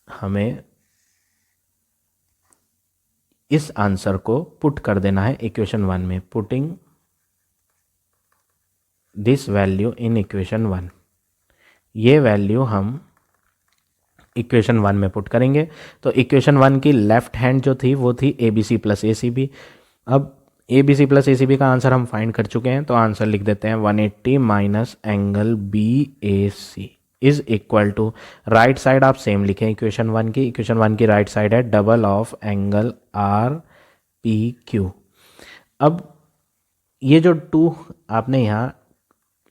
हमें इस आंसर को पुट कर देना है इक्वेशन 1 में, putting this value in equation 1। ये वैल्यू हम इक्वेशन 1 में पुट करेंगे। तो इक्वेशन 1 की लेफ्ट हैंड जो थी वो थी A B C plus A C B. अब A B C plus A C B का आंसर हम फाइंड कर चुके हैं, तो आंसर लिख देते हैं 180 minus angle B A C is equal to, right side आप सेम लिखें इक्वेशन 1 की, इक्वेशन 1 की राइट साइड है double of angle R P Q. अब ये जो 2 आपने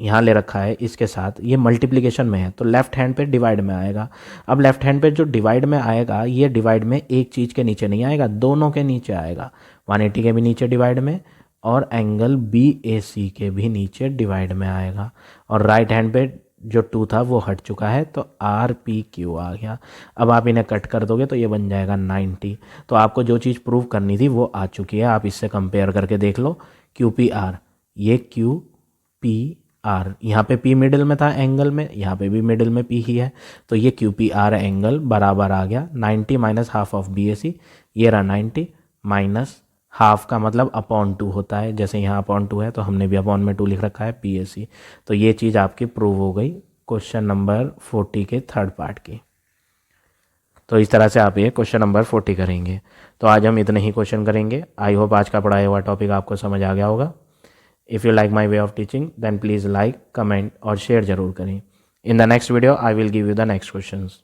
यहाँ ले रखा है, इसके साथ ये मल्टीप्लिकेशन में है तो लेफ्ट हैंड पे डिवाइड में आएगा। अब लेफ्ट हैंड पे जो डिवाइड में आएगा, ये डिवाइड में एक चीज़ के नीचे नहीं आएगा, दोनों के नीचे आएगा, 180 के भी नीचे डिवाइड में और एंगल बी ए सी के भी नीचे डिवाइड में आएगा। और राइट हैंड पे जो 2 था वो हट चुका है, तो आर पी क्यू आ गया। अब आप इन्हें कट कर दोगे तो ये बन जाएगा 90। तो आपको जो चीज़ प्रूव करनी थी वो आ चुकी है, आप इससे कंपेयर करके देख लो। क्यू पी आर, ये क्यू पी आर, यहाँ पे पी मिडिल में था एंगल में, यहाँ पे भी मिडिल में पी ही है, तो ये क्यू पी आर एंगल बराबर आ गया 90 minus half of B A सी, ये रहा 90 माइनस हाफ का मतलब अपॉन 2 होता है, जैसे यहाँ अपॉन 2 है तो हमने भी अपॉन में 2 लिख रखा है पी ए सी। तो ये चीज़ आपकी प्रूव हो गई क्वेश्चन नंबर 40 के थर्ड पार्ट की। तो इस तरह से आप ये क्वेश्चन नंबर 40 करेंगे। तो आज हम इतने ही क्वेश्चन करेंगे। आई होप आज का पढ़ाया हुआ टॉपिक आपको समझ आ गया होगा। If you like my way of teaching then please like, comment और शेयर जरूर करें। In the next video I will give you the next questions.